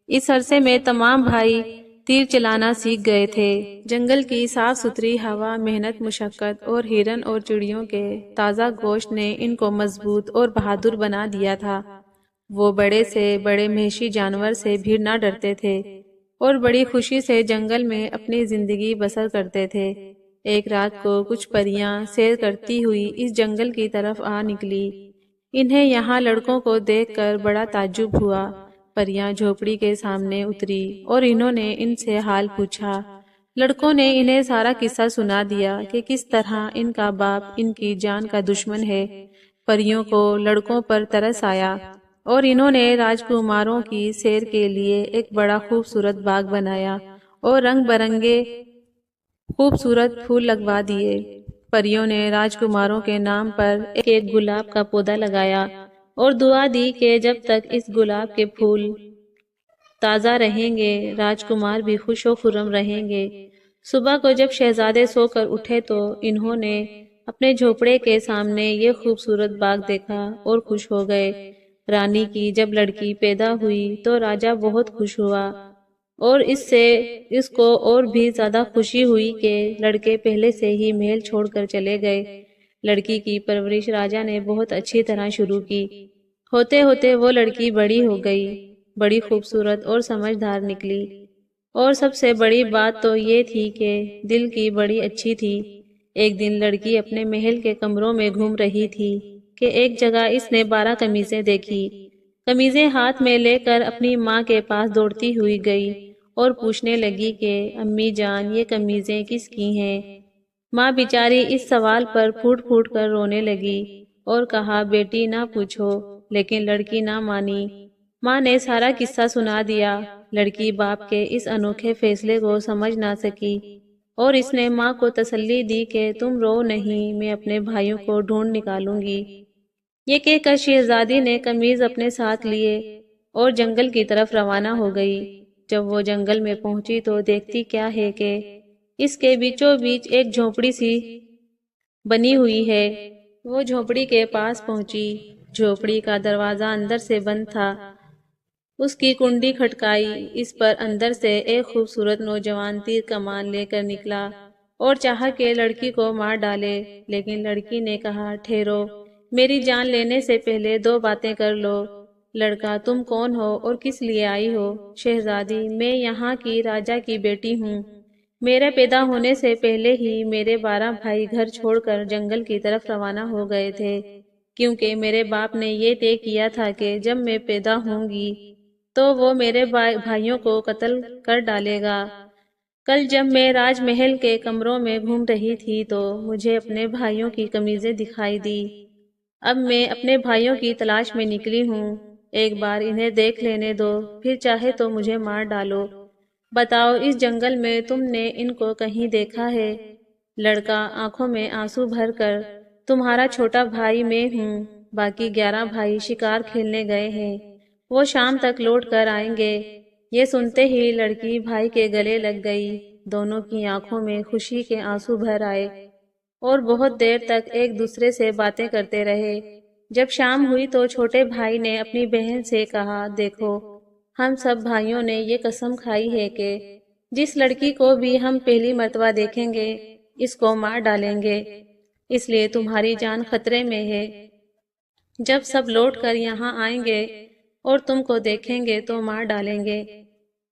اس عرصے میں تمام بھائی تیر چلانا سیکھ گئے تھے۔ جنگل کی صاف ستھری ہوا، محنت مشقت اور ہرن اور چڑیوں کے تازہ گوشت نے ان کو مضبوط اور بہادر بنا دیا تھا۔ وہ بڑے سے بڑے وحشی جانور سے بھی نہ ڈرتے تھے اور بڑی خوشی سے جنگل میں اپنی زندگی بسر کرتے تھے۔ ایک رات کو کچھ پریاں سیر کرتی ہوئی اس جنگل کی طرف آ نکلی۔ انہیں یہاں لڑکوں کو دیکھ کر بڑا تعجب ہوا۔ پریاں جھوپڑی کے سامنے اتری اور انہوں نے ان سے حال پوچھا۔ لڑکوں نے انہیں سارا قصہ سنا دیا کہ کس طرح ان کا باپ ان کی جان کا دشمن ہے۔ پریوں کو لڑکوں پر ترس آیا اور انہوں نے راجکماروں کی سیر کے لیے ایک بڑا خوبصورت باغ بنایا اور رنگ برنگے خوبصورت پھول لگوا دیے۔ پریوں نے راجکماروں کے نام پر ایک گلاب کا پودا لگایا اور دعا دی کہ جب تک اس گلاب کے پھول تازہ رہیں گے راجکمار بھی خوش و خرم رہیں گے۔ صبح کو جب شہزادے سو کر اٹھے تو انہوں نے اپنے جھوپڑے کے سامنے یہ خوبصورت باغ دیکھا اور خوش ہو گئے۔ رانی کی جب لڑکی پیدا ہوئی تو راجا بہت خوش ہوا اور اس کو اور بھی زیادہ خوشی ہوئی کہ لڑکے پہلے سے ہی محل چھوڑ کر چلے گئے۔ لڑکی کی پرورش راجا نے بہت اچھی طرح شروع کی۔ ہوتے ہوتے وہ لڑکی بڑی ہو گئی، بڑی خوبصورت اور سمجھدار نکلی، اور سب سے بڑی بات تو یہ تھی کہ دل کی بڑی اچھی تھی۔ ایک دن لڑکی اپنے محل کے کمروں میں گھوم رہی تھی کہ ایک جگہ اس نے 12 قمیضیں دیکھی۔ قمیضیں ہاتھ میں لے کر اپنی ماں کے پاس دوڑتی ہوئی گئی اور پوچھنے لگی کہ امی جان یہ قمیضیں کس کی ہیں؟ ماں بیچاری اس سوال پر پھوٹ پھوٹ کر رونے لگی اور کہا بیٹی نہ پوچھو، لیکن لڑکی نہ مانی۔ ماں نے سارا قصہ سنا دیا۔ لڑکی باپ کے اس انوکھے فیصلے کو سمجھ نہ سکی اور اس نے ماں کو تسلی دی کہ تم رو نہیں، میں اپنے بھائیوں کو ڈھونڈ نکالوں گی۔ یہ کہہ کر شہزادی نے قمیض اپنے ساتھ لیے اور جنگل کی طرف روانہ ہو گئی۔ جب وہ جنگل میں پہنچی تو دیکھتی کیا ہے کہ اس کے بیچوں بیچ ایک جھونپڑی سی بنی ہوئی ہے۔ وہ جھونپڑی کے پاس پہنچی۔ جھونپڑی کا دروازہ اندر سے بند تھا۔ اس کی کنڈی کھٹکائی، اس پر اندر سے ایک خوبصورت نوجوان تیر کمان لے کر نکلا اور چاہا کہ لڑکی کو مار ڈالے، لیکن لڑکی نے کہا ٹھہرو، میری جان لینے سے پہلے 2 باتیں کر لو۔ لڑکا تم کون ہو اور کس لیے آئی ہو؟ شہزادی میں یہاں کی راجا کی بیٹی ہوں۔ میرے پیدا ہونے سے پہلے ہی میرے 12 بھائی گھر چھوڑ کر جنگل کی طرف روانہ ہو گئے تھے، کیونکہ میرے باپ نے یہ طے کیا تھا کہ جب میں پیدا ہوں گی تو وہ میرے بھائیوں کو قتل کر ڈالے گا۔ کل جب میں راج محل کے کمروں میں گھوم رہی تھی تو مجھے اپنے بھائیوں کی قمیضیں دکھائی دی۔ اب میں اپنے بھائیوں کی تلاش میں نکلی ہوں۔ ایک بار انہیں دیکھ لینے دو، پھر چاہے تو مجھے مار ڈالو۔ بتاؤ اس جنگل میں تم نے ان کو کہیں دیکھا ہے؟ لڑکا آنکھوں میں آنسو بھر کر تمہارا چھوٹا بھائی میں ہوں، باقی 11 بھائی شکار کھیلنے گئے ہیں، وہ شام تک لوٹ کر آئیں گے۔ یہ سنتے ہی لڑکی بھائی کے گلے لگ گئی۔ دونوں کی آنکھوں میں خوشی کے آنسو بھر آئے اور بہت دیر تک ایک دوسرے سے باتیں کرتے رہے۔ جب شام ہوئی تو چھوٹے بھائی نے اپنی بہن سے کہا دیکھو، ہم سب بھائیوں نے یہ قسم کھائی ہے کہ جس لڑکی کو بھی ہم پہلی مرتبہ دیکھیں گے اس کو مار ڈالیں گے، اس لیے تمہاری جان خطرے میں ہے۔ جب سب لوٹ کر یہاں آئیں گے اور تم کو دیکھیں گے تو مار ڈالیں گے۔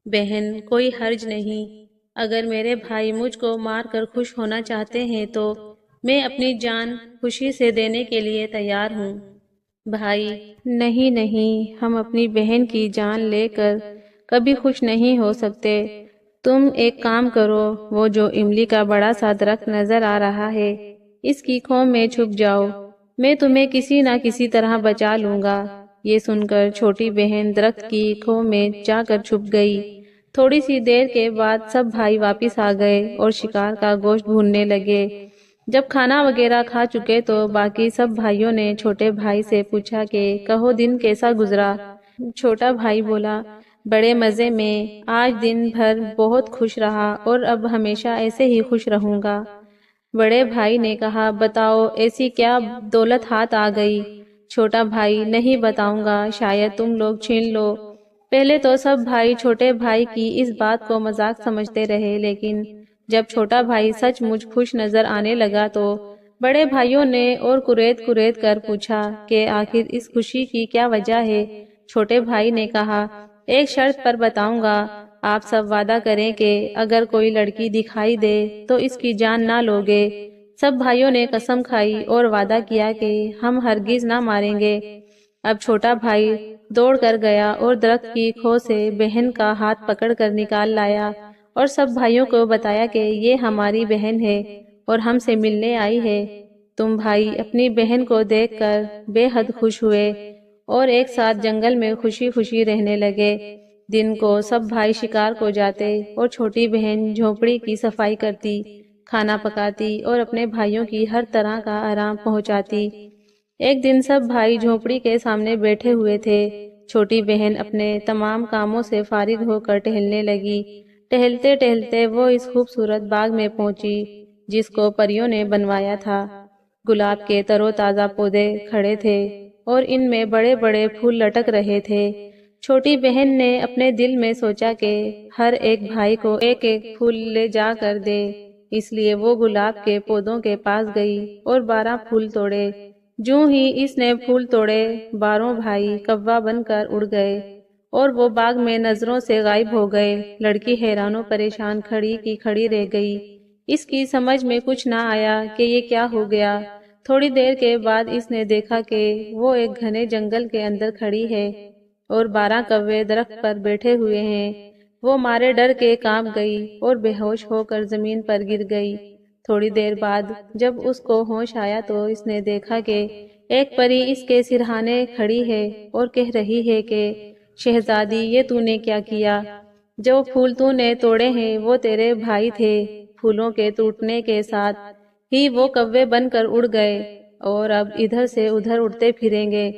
بہن کوئی حرج نہیں، اگر میرے بھائی مجھ کو مار کر خوش ہونا چاہتے ہیں تو میں اپنی جان خوشی سے دینے کے لیے تیار ہوں۔ بھائی نہیں نہیں، ہم اپنی بہن کی جان لے کر کبھی خوش نہیں ہو سکتے۔ تم ایک کام کرو، وہ جو املی کا بڑا سا درخت نظر آ رہا ہے، اس کی کھو میں چھپ جاؤ، میں تمہیں کسی نہ کسی طرح بچا لوں گا۔ یہ سن کر چھوٹی بہن درخت کی کھو میں جا کر چھپ گئی۔ تھوڑی سی دیر کے بعد سب بھائی واپس آ گئے اور شکار کا گوشت بھوننے لگے۔ جب کھانا وغیرہ کھا چکے تو باقی سب بھائیوں نے چھوٹے بھائی سے پوچھا کہ کہو دن کیسا گزرا؟ چھوٹا بھائی بولا، بڑے مزے میں، آج دن بھر بہت خوش رہا اور اب ہمیشہ ایسے ہی خوش رہوں گا۔ بڑے بھائی نے کہا، بتاؤ ایسی کیا دولت ہاتھ آ گئی؟ چھوٹا بھائی، نہیں بتاؤں گا، شاید تم لوگ چھین لو۔ پہلے تو سب بھائی چھوٹے بھائی کی اس بات کو مذاق سمجھتے رہے، لیکن جب چھوٹا بھائی سچ مچ خوش نظر آنے لگا تو بڑے بھائیوں نے اور کریت کر پوچھا کہ آخر اس خوشی کی کیا وجہ ہے؟ چھوٹے بھائی نے کہا، ایک شرط پر بتاؤں گا، آپ سب وعدہ کریں کہ اگر کوئی لڑکی دکھائی دے تو اس کی جان نہ لوگے۔ سب بھائیوں نے قسم کھائی اور وعدہ کیا کہ ہم ہرگز نہ ماریں گے۔ اب چھوٹا بھائی دوڑ کر گیا اور درخت کی کھو سے بہن کا ہاتھ پکڑ کر نکال لایا اور سب بھائیوں کو بتایا کہ یہ ہماری بہن ہے اور ہم سے ملنے آئی ہے۔ تم بھائی اپنی بہن کو دیکھ کر بے حد خوش ہوئے اور ایک ساتھ جنگل میں خوشی خوشی رہنے لگے۔ دن کو سب بھائی شکار کو جاتے اور چھوٹی بہن جھونپڑی کی صفائی کرتی، کھانا پکاتی اور اپنے بھائیوں کی ہر طرح کا آرام پہنچاتی۔ ایک دن سب بھائی جھونپڑی کے سامنے بیٹھے ہوئے تھے۔ چھوٹی بہن اپنے تمام کاموں سے فارغ ہو کر ٹہلنے لگی۔ ٹہلتے ٹہلتے وہ اس خوبصورت باغ میں پہنچی جس کو پریوں نے بنوایا تھا۔ گلاب کے تر و تازہ پودے کھڑے تھے اور ان میں بڑے بڑے پھول لٹک رہے تھے۔ چھوٹی بہن نے اپنے دل میں سوچا کہ ہر ایک بھائی کو ایک ایک پھول لے جا کر دے، اس لیے وہ گلاب کے پودوں کے پاس گئی اور 12 پھول توڑے۔ جوں ہی اس نے پھول توڑے، 12 بھائی کوا بن کر اڑ گئے اور وہ باغ میں نظروں سے غائب ہو گئے۔ لڑکی حیران و پریشان کھڑی کی کھڑی رہ گئی۔ اس کی سمجھ میں کچھ نہ آیا کہ یہ کیا ہو گیا۔ تھوڑی دیر کے بعد اس نے دیکھا کہ وہ ایک گھنے جنگل کے اندر کھڑی ہے اور 12 کوے درخت پر بیٹھے ہوئے ہیں۔ وہ مارے ڈر کے کانپ گئی اور بے ہوش ہو کر زمین پر گر گئی۔ تھوڑی دیر بعد جب اس کو ہوش آیا تو اس نے دیکھا کہ ایک پری اس کے سرہانے کھڑی ہے اور کہہ رہی ہے کہ شہزادی، یہ تو نے کیا کیا؟ جو پھول تو نے توڑے ہیں وہ تیرے بھائی تھے۔ پھولوں کے ٹوٹنے کے ساتھ ہی وہ کوے بن کر اڑ گئے اور اب ادھر سے ادھر اڑتے پھریں گے۔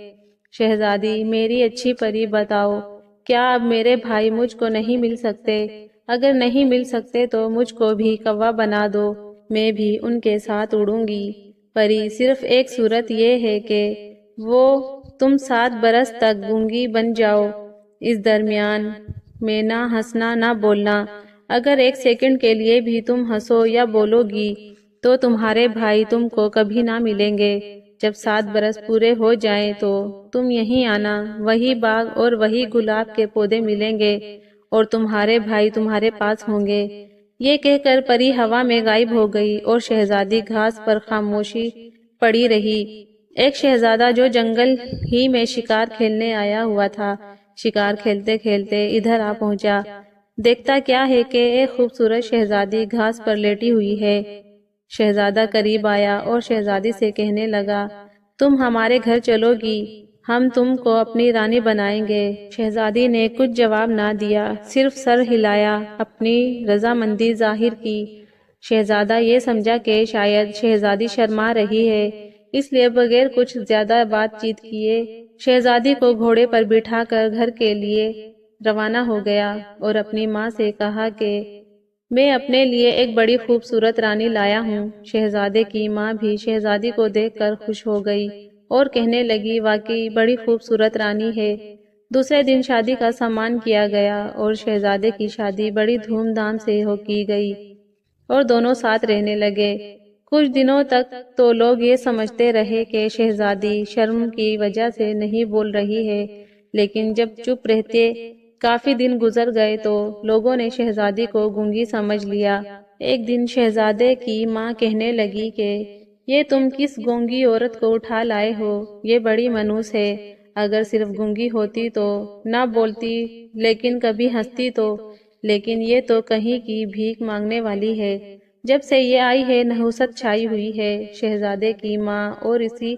شہزادی، میری اچھی پری، بتاؤ کیا اب میرے بھائی مجھ کو نہیں مل سکتے؟ اگر نہیں مل سکتے تو مجھ کو بھی کوا بنا دو، میں بھی ان کے ساتھ اڑوں گی۔ پری، صرف ایک صورت یہ ہے کہ وہ تم 7 برس تک گونگی بن جاؤ۔ اس درمیان میں نہ ہنسنا نہ بولنا۔ اگر 1 سیکنڈ کے لیے بھی تم ہنسو یا بولو گی تو تمہارے بھائی تم کو کبھی نہ ملیں گے۔ جب 7 برس پورے ہو جائیں تو تم یہیں آنا، وہی باغ اور وہی گلاب کے پودے ملیں گے اور تمہارے بھائی تمہارے پاس ہوں گے۔ یہ کہہ کر پری ہوا میں غائب ہو گئی اور شہزادی گھاس پر خاموشی پڑی رہی۔ ایک شہزادہ جو جنگل ہی میں شکار کھیلنے آیا ہوا تھا، شکار کھیلتے کھیلتے ادھر آ پہنچا۔ دیکھتا کیا ہے کہ ایک خوبصورت شہزادی گھاس پر لیٹی ہوئی ہے۔ شہزادہ قریب آیا اور شہزادی سے کہنے لگا، تم ہمارے گھر چلو گی، ہم تم کو اپنی رانی بنائیں گے۔ شہزادی نے کچھ جواب نہ دیا، صرف سر ہلایا، اپنی رضامندی ظاہر کی۔ شہزادہ یہ سمجھا کہ شاید شہزادی شرما رہی ہے، اس لیے بغیر کچھ زیادہ بات چیت کیے شہزادی کو گھوڑے پر بٹھا کر گھر کے لیے روانہ ہو گیا اور اپنی ماں سے کہا کہ میں اپنے لیے ایک بڑی خوبصورت رانی لایا ہوں۔ شہزادے کی ماں بھی شہزادی کو دیکھ کر خوش ہو گئی اور کہنے لگی، واقعی بڑی خوبصورت رانی ہے۔ دوسرے دن شادی کا سامان کیا گیا اور شہزادے کی شادی بڑی دھوم دھام سے کی گئی اور دونوں ساتھ رہنے لگے۔ کچھ دنوں تک تو لوگ یہ سمجھتے رہے کہ شہزادی شرم کی وجہ سے نہیں بول رہی ہے، لیکن جب چپ رہتے کافی دن گزر گئے تو لوگوں نے شہزادی کو گونگی سمجھ لیا۔ ایک دن شہزادے کی ماں کہنے لگی کہ یہ تم کس گونگی عورت کو اٹھا لائے ہو؟ یہ بڑی منحوس ہے، اگر صرف گونگی ہوتی تو نہ بولتی، لیکن کبھی ہنستی تو، لیکن یہ تو کہیں کی بھیک مانگنے والی ہے۔ جب سے یہ آئی ہے نحوست چھائی ہوئی ہے۔ شہزادے کی ماں اور اسی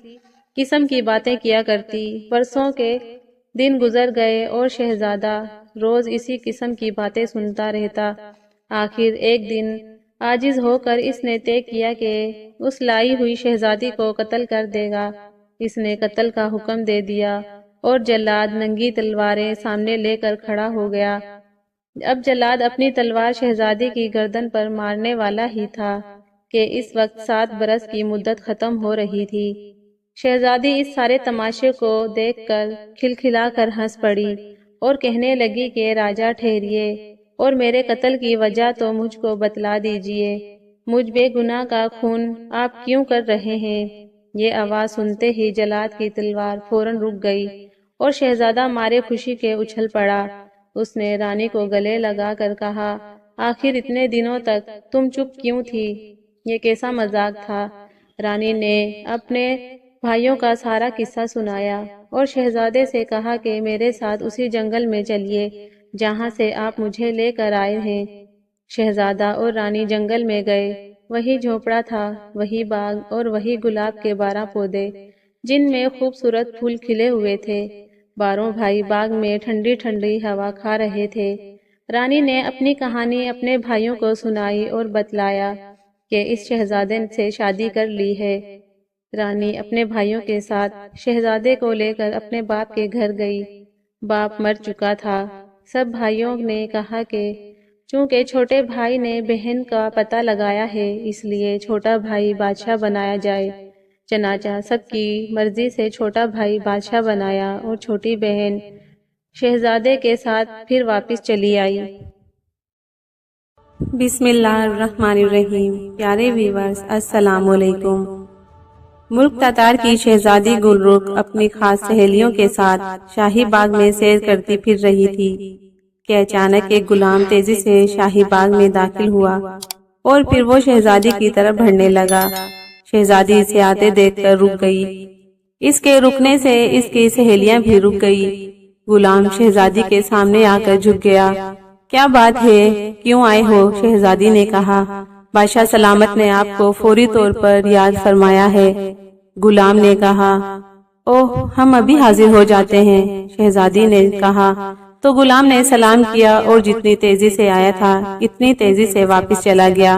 قسم کی باتیں کیا کرتی۔ برسوں کے دن گزر گئے اور شہزادہ روز اسی قسم کی باتیں سنتا رہتا۔ آخر ایک دن عاجز ہو کر اس نے طے کیا کہ اس لائی ہوئی شہزادی کو قتل کر دے گا۔ اس نے قتل کا حکم دے دیا اور جلاد ننگی تلواریں سامنے لے کر کھڑا ہو گیا۔ اب جلاد اپنی تلوار شہزادی کی گردن پر مارنے والا ہی تھا کہ اس وقت 7 برس کی مدت ختم ہو رہی تھی۔ شہزادی اس سارے تماشے کو دیکھ کر کھلکھلا کر ہنس پڑی اور کہنے لگی کہ راجا ٹھہریے اور میرے قتل کی وجہ تو مجھ کو بتلا دیجئے۔ مجھ بے گناہ کا خون آپ کیوں کر رہے ہیں؟ یہ آواز سنتے ہی جلاد کی تلوار فوراً رک گئی اور شہزادہ مارے خوشی کے اچھل پڑا۔ اس نے رانی کو گلے لگا کر کہا، آخر اتنے دنوں تک تم چپ کیوں تھی؟ یہ کیسا مذاق تھا؟ رانی نے اپنے بھائیوں کا سارا قصہ سنایا اور شہزادے سے کہا کہ میرے ساتھ اسی جنگل میں چلیے جہاں سے آپ مجھے لے کر آئے ہیں۔ شہزادہ اور رانی جنگل میں گئے۔ وہی جھونپڑا تھا، وہی باغ اور وہی گلاب کے 12 پودے جن میں خوبصورت پھول کھلے ہوئے تھے۔ 12 بھائی باغ میں ٹھنڈی ٹھنڈی ہوا کھا رہے تھے۔ رانی نے اپنی کہانی اپنے بھائیوں کو سنائی اور بتلایا کہ اس شہزادے سے شادی کر لی ہے۔ رانی اپنے بھائیوں کے ساتھ شہزادے کو لے کر اپنے باپ کے گھر گئی۔ باپ مر چکا تھا۔ سب بھائیوں نے کہا کہ چونکہ چھوٹے بھائی نے بہن کا پتہ لگایا ہے اس لیے چھوٹا بھائی بادشاہ بنایا جائے۔ چنانچہ سب کی مرضی سے چھوٹا بھائی بادشاہ بنایا اور چھوٹی بہن شہزادے کے ساتھ پھر واپس چلی آئی۔ بسم اللہ الرحمن الرحیم۔ پیارے ویورز السلام علیکم۔ ملک تتار کی شہزادی گلرخ اپنی خاص سہیلیوں کے ساتھ شاہی باغ میں سیر کرتی پھر رہی تھی کہ اچانک ایک غلام تیزی سے شاہی باغ میں داخل ہوا اور پھر وہ شہزادی کی طرف بڑھنے لگا۔ شہزادی اسے آتے دیکھ کر رک گئی۔ اس کے رکنے سے اس کی سہیلیاں بھی رک گئی۔ غلام شہزادی کے سامنے آ کر جھک گیا۔ کیا بات ہے؟ کیوں آئے ہو؟ شہزادی نے کہا۔ بادشاہ سلامت نے آپ کو فوری طور پر یاد فرمایا ہے۔ غلام نے کہا، اوہ ہم ابھی حاضر ہو جاتے ہیں۔ شہزادی نے کہا۔ تو غلام نے سلام کیا اور جتنی تیزی سے آیا تھا اتنی تیزی سے واپس چلا گیا۔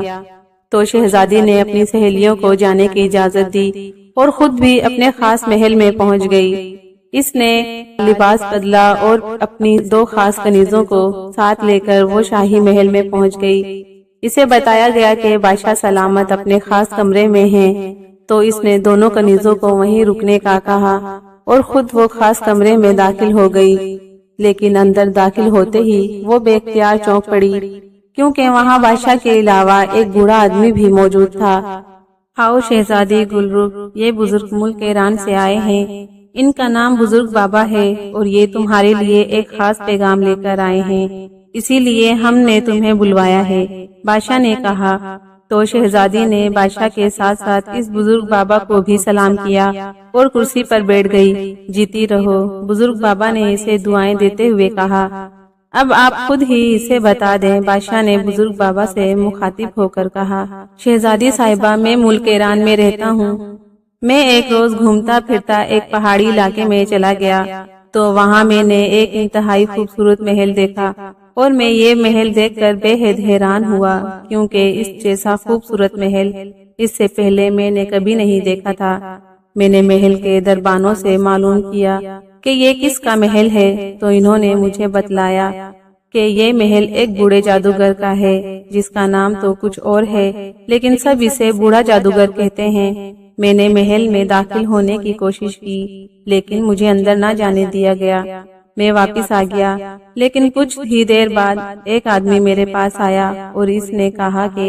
تو شہزادی نے اپنی سہیلیوں کو جانے کی اجازت دی اور خود بھی اپنے خاص محل میں پہنچ گئی۔ اس نے لباس بدلا اور اپنی 2 خاص کنیزوں کو ساتھ لے کر وہ شاہی محل میں پہنچ گئی۔ اسے بتایا گیا کہ بادشاہ سلامت اپنے خاص کمرے میں ہیں، تو اس نے دونوں کنیزوں کو وہیں رکنے کا کہا اور خود وہ خاص کمرے میں داخل ہو گئی۔ لیکن اندر داخل ہوتے ہی وہ بے اختیار چونک پڑی کیونکہ وہاں بادشاہ کے علاوہ ایک بوڑھا آدمی بھی موجود تھا۔ آؤ شہزادی گلرخ، یہ بزرگ ملک ایران سے آئے ہیں۔ ان کا نام بزرگ بابا ہے اور یہ تمہارے لیے ایک خاص پیغام لے کر آئے ہیں، اسی لیے ہم نے تمہیں بلوایا ہے، بادشاہ نے کہا۔ تو شہزادی نے بادشاہ کے ساتھ ساتھ اس بزرگ بابا کو بھی سلام کیا اور کرسی پر بیٹھ گئی۔ جیتی رہو، بزرگ بابا نے اسے دعائیں دیتے ہوئے کہا۔ اب آپ خود ہی اسے بتا دیں، بادشاہ نے بزرگ بابا سے مخاطب ہو کر کہا۔ شہزادی صاحبہ، میں ملک ایران میں رہتا ہوں۔ میں ایک روز گھومتا پھرتا ایک پہاڑی علاقے میں چلا گیا تو وہاں میں نے ایک انتہائی خوبصورت محل دیکھا اور میں یہ محل دیکھ کر بے حد حیران ہوا کیونکہ اس جیسا خوبصورت محل اس سے پہلے میں نے کبھی نہیں دیکھا تھا۔ میں نے محل کے دربانوں سے معلوم کیا کہ یہ کس کا محل ہے تو انہوں نے مجھے بتلایا کہ یہ محل ایک بوڑھے جادوگر کا ہے جس کا نام تو کچھ اور ہے لیکن سب اسے بوڑھا جادوگر کہتے ہیں۔ میں نے محل میں داخل ہونے کی کوشش کی لیکن مجھے اندر نہ جانے دیا گیا۔ میں واپس آ گیا لیکن کچھ ہی دیر بعد ایک آدمی میرے پاس آیا اور اس نے کہا کہ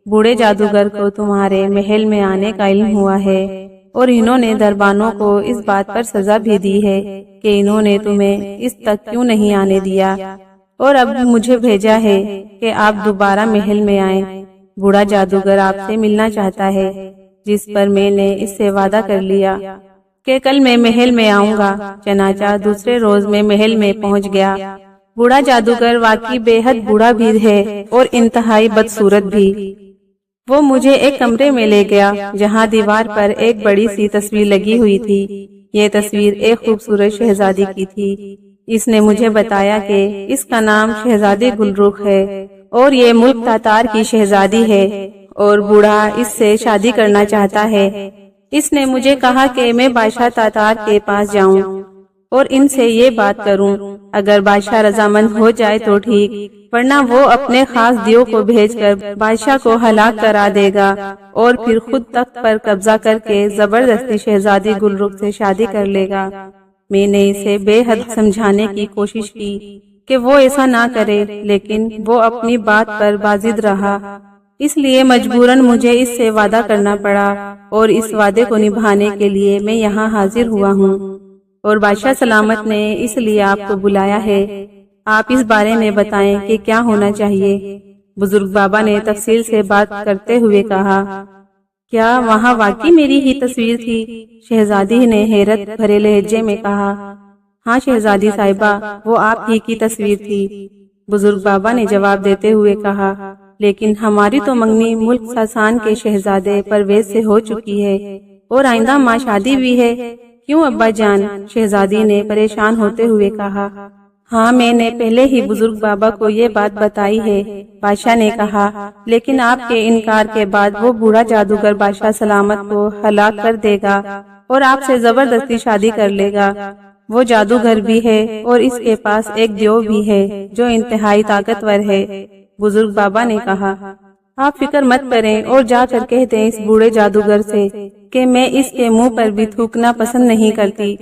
بوڑھے جادوگر کو تمہارے محل میں آنے کا علم ہوا ہے اور انہوں نے دربانوں کو اس بات پر سزا بھی دی ہے کہ انہوں نے تمہیں اس تک کیوں نہیں آنے دیا اور اب مجھے بھیجا ہے کہ آپ دوبارہ محل میں آئیں۔ بوڑھا جادوگر آپ سے ملنا چاہتا ہے، جس پر میں نے اس سے وعدہ کر لیا۔ کہ کل میں محل میں آؤں گا۔ چنانچہ دوسرے روز میں محل میں پہنچ گیا۔ بوڑھا جادوگر واقعی بے حد بوڑھا بھی ہے اور انتہائی بدصورت بھی۔ وہ مجھے ایک کمرے میں لے گیا جہاں دیوار پر ایک بڑی سی تصویر لگی ہوئی تھی۔ یہ تصویر ایک خوبصورت شہزادی کی تھی۔ اس نے مجھے بتایا کہ اس کا نام شہزادی گلرخ ہے اور یہ ملک تاتار کی شہزادی ہے اور بوڑھا اس سے شادی کرنا چاہتا ہے۔ اس نے مجھے کہا کہ میں بادشاہ تاتار کے پاس جاؤں اور ان سے یہ بات کروں۔ اگر بادشاہ رضامند ہو جائے تو ٹھیک، ورنہ وہ اپنے خاص دیو کو بھیج کر بادشاہ کو ہلاک کرا دے گا اور پھر خود تخت پر قبضہ کر کے زبردستی شہزادی گلرخ سے شادی کر لے گا۔ میں نے اسے بے حد سمجھانے کی کوشش کی کہ وہ ایسا نہ کرے، لیکن وہ اپنی بات پر باضد رہا۔ اس لیے مجبوراً مجھے اس سے وعدہ کرنا پڑا اور اس وعدے کو نبھانے کے لیے میں یہاں حاضر ہوا ہوں اور بادشاہ سلامت نے اس لیے آپ کو بلایا ہے۔ آپ اس بارے میں بتائیں کہ کیا ہونا چاہیے۔ بزرگ بابا نے تفصیل سے بات کرتے ہوئے کہا، کیا وہاں واقعی میری ہی تصویر تھی؟ شہزادی نے حیرت بھرے لہجے میں کہا، ہاں شہزادی صاحبہ، وہ آپ ہی کی تصویر تھی۔ بزرگ بابا نے جواب دیتے ہوئے کہا، لیکن ہماری تو منگنی ملک ساسان کے شہزادے پرویز سے ہو چکی ہے اور آئندہ ماں شادی بھی ہے۔ کیوں ابا جان؟ شہزادی نے پریشان ہوتے ہوئے کہا، ہاں میں نے پہلے ہی بزرگ بابا کو یہ بات بتائی ہے۔ بادشاہ نے کہا، لیکن آپ کے انکار کے بعد وہ بوڑھا جادوگر بادشاہ سلامت کو ہلاک کر دے گا اور آپ سے زبردستی شادی کر لے گا۔ وہ جادوگر بھی ہے اور اس کے پاس ایک دیو بھی ہے جو انتہائی طاقتور ہے۔ بزرگ بابا نے کہا، آپ فکر مت کریں اور جا کر کہہ دیں اس بوڑھے جادوگر سے کہ میں اس کے منہ پر بھی تھوکنا پسند نہیں کرتی۔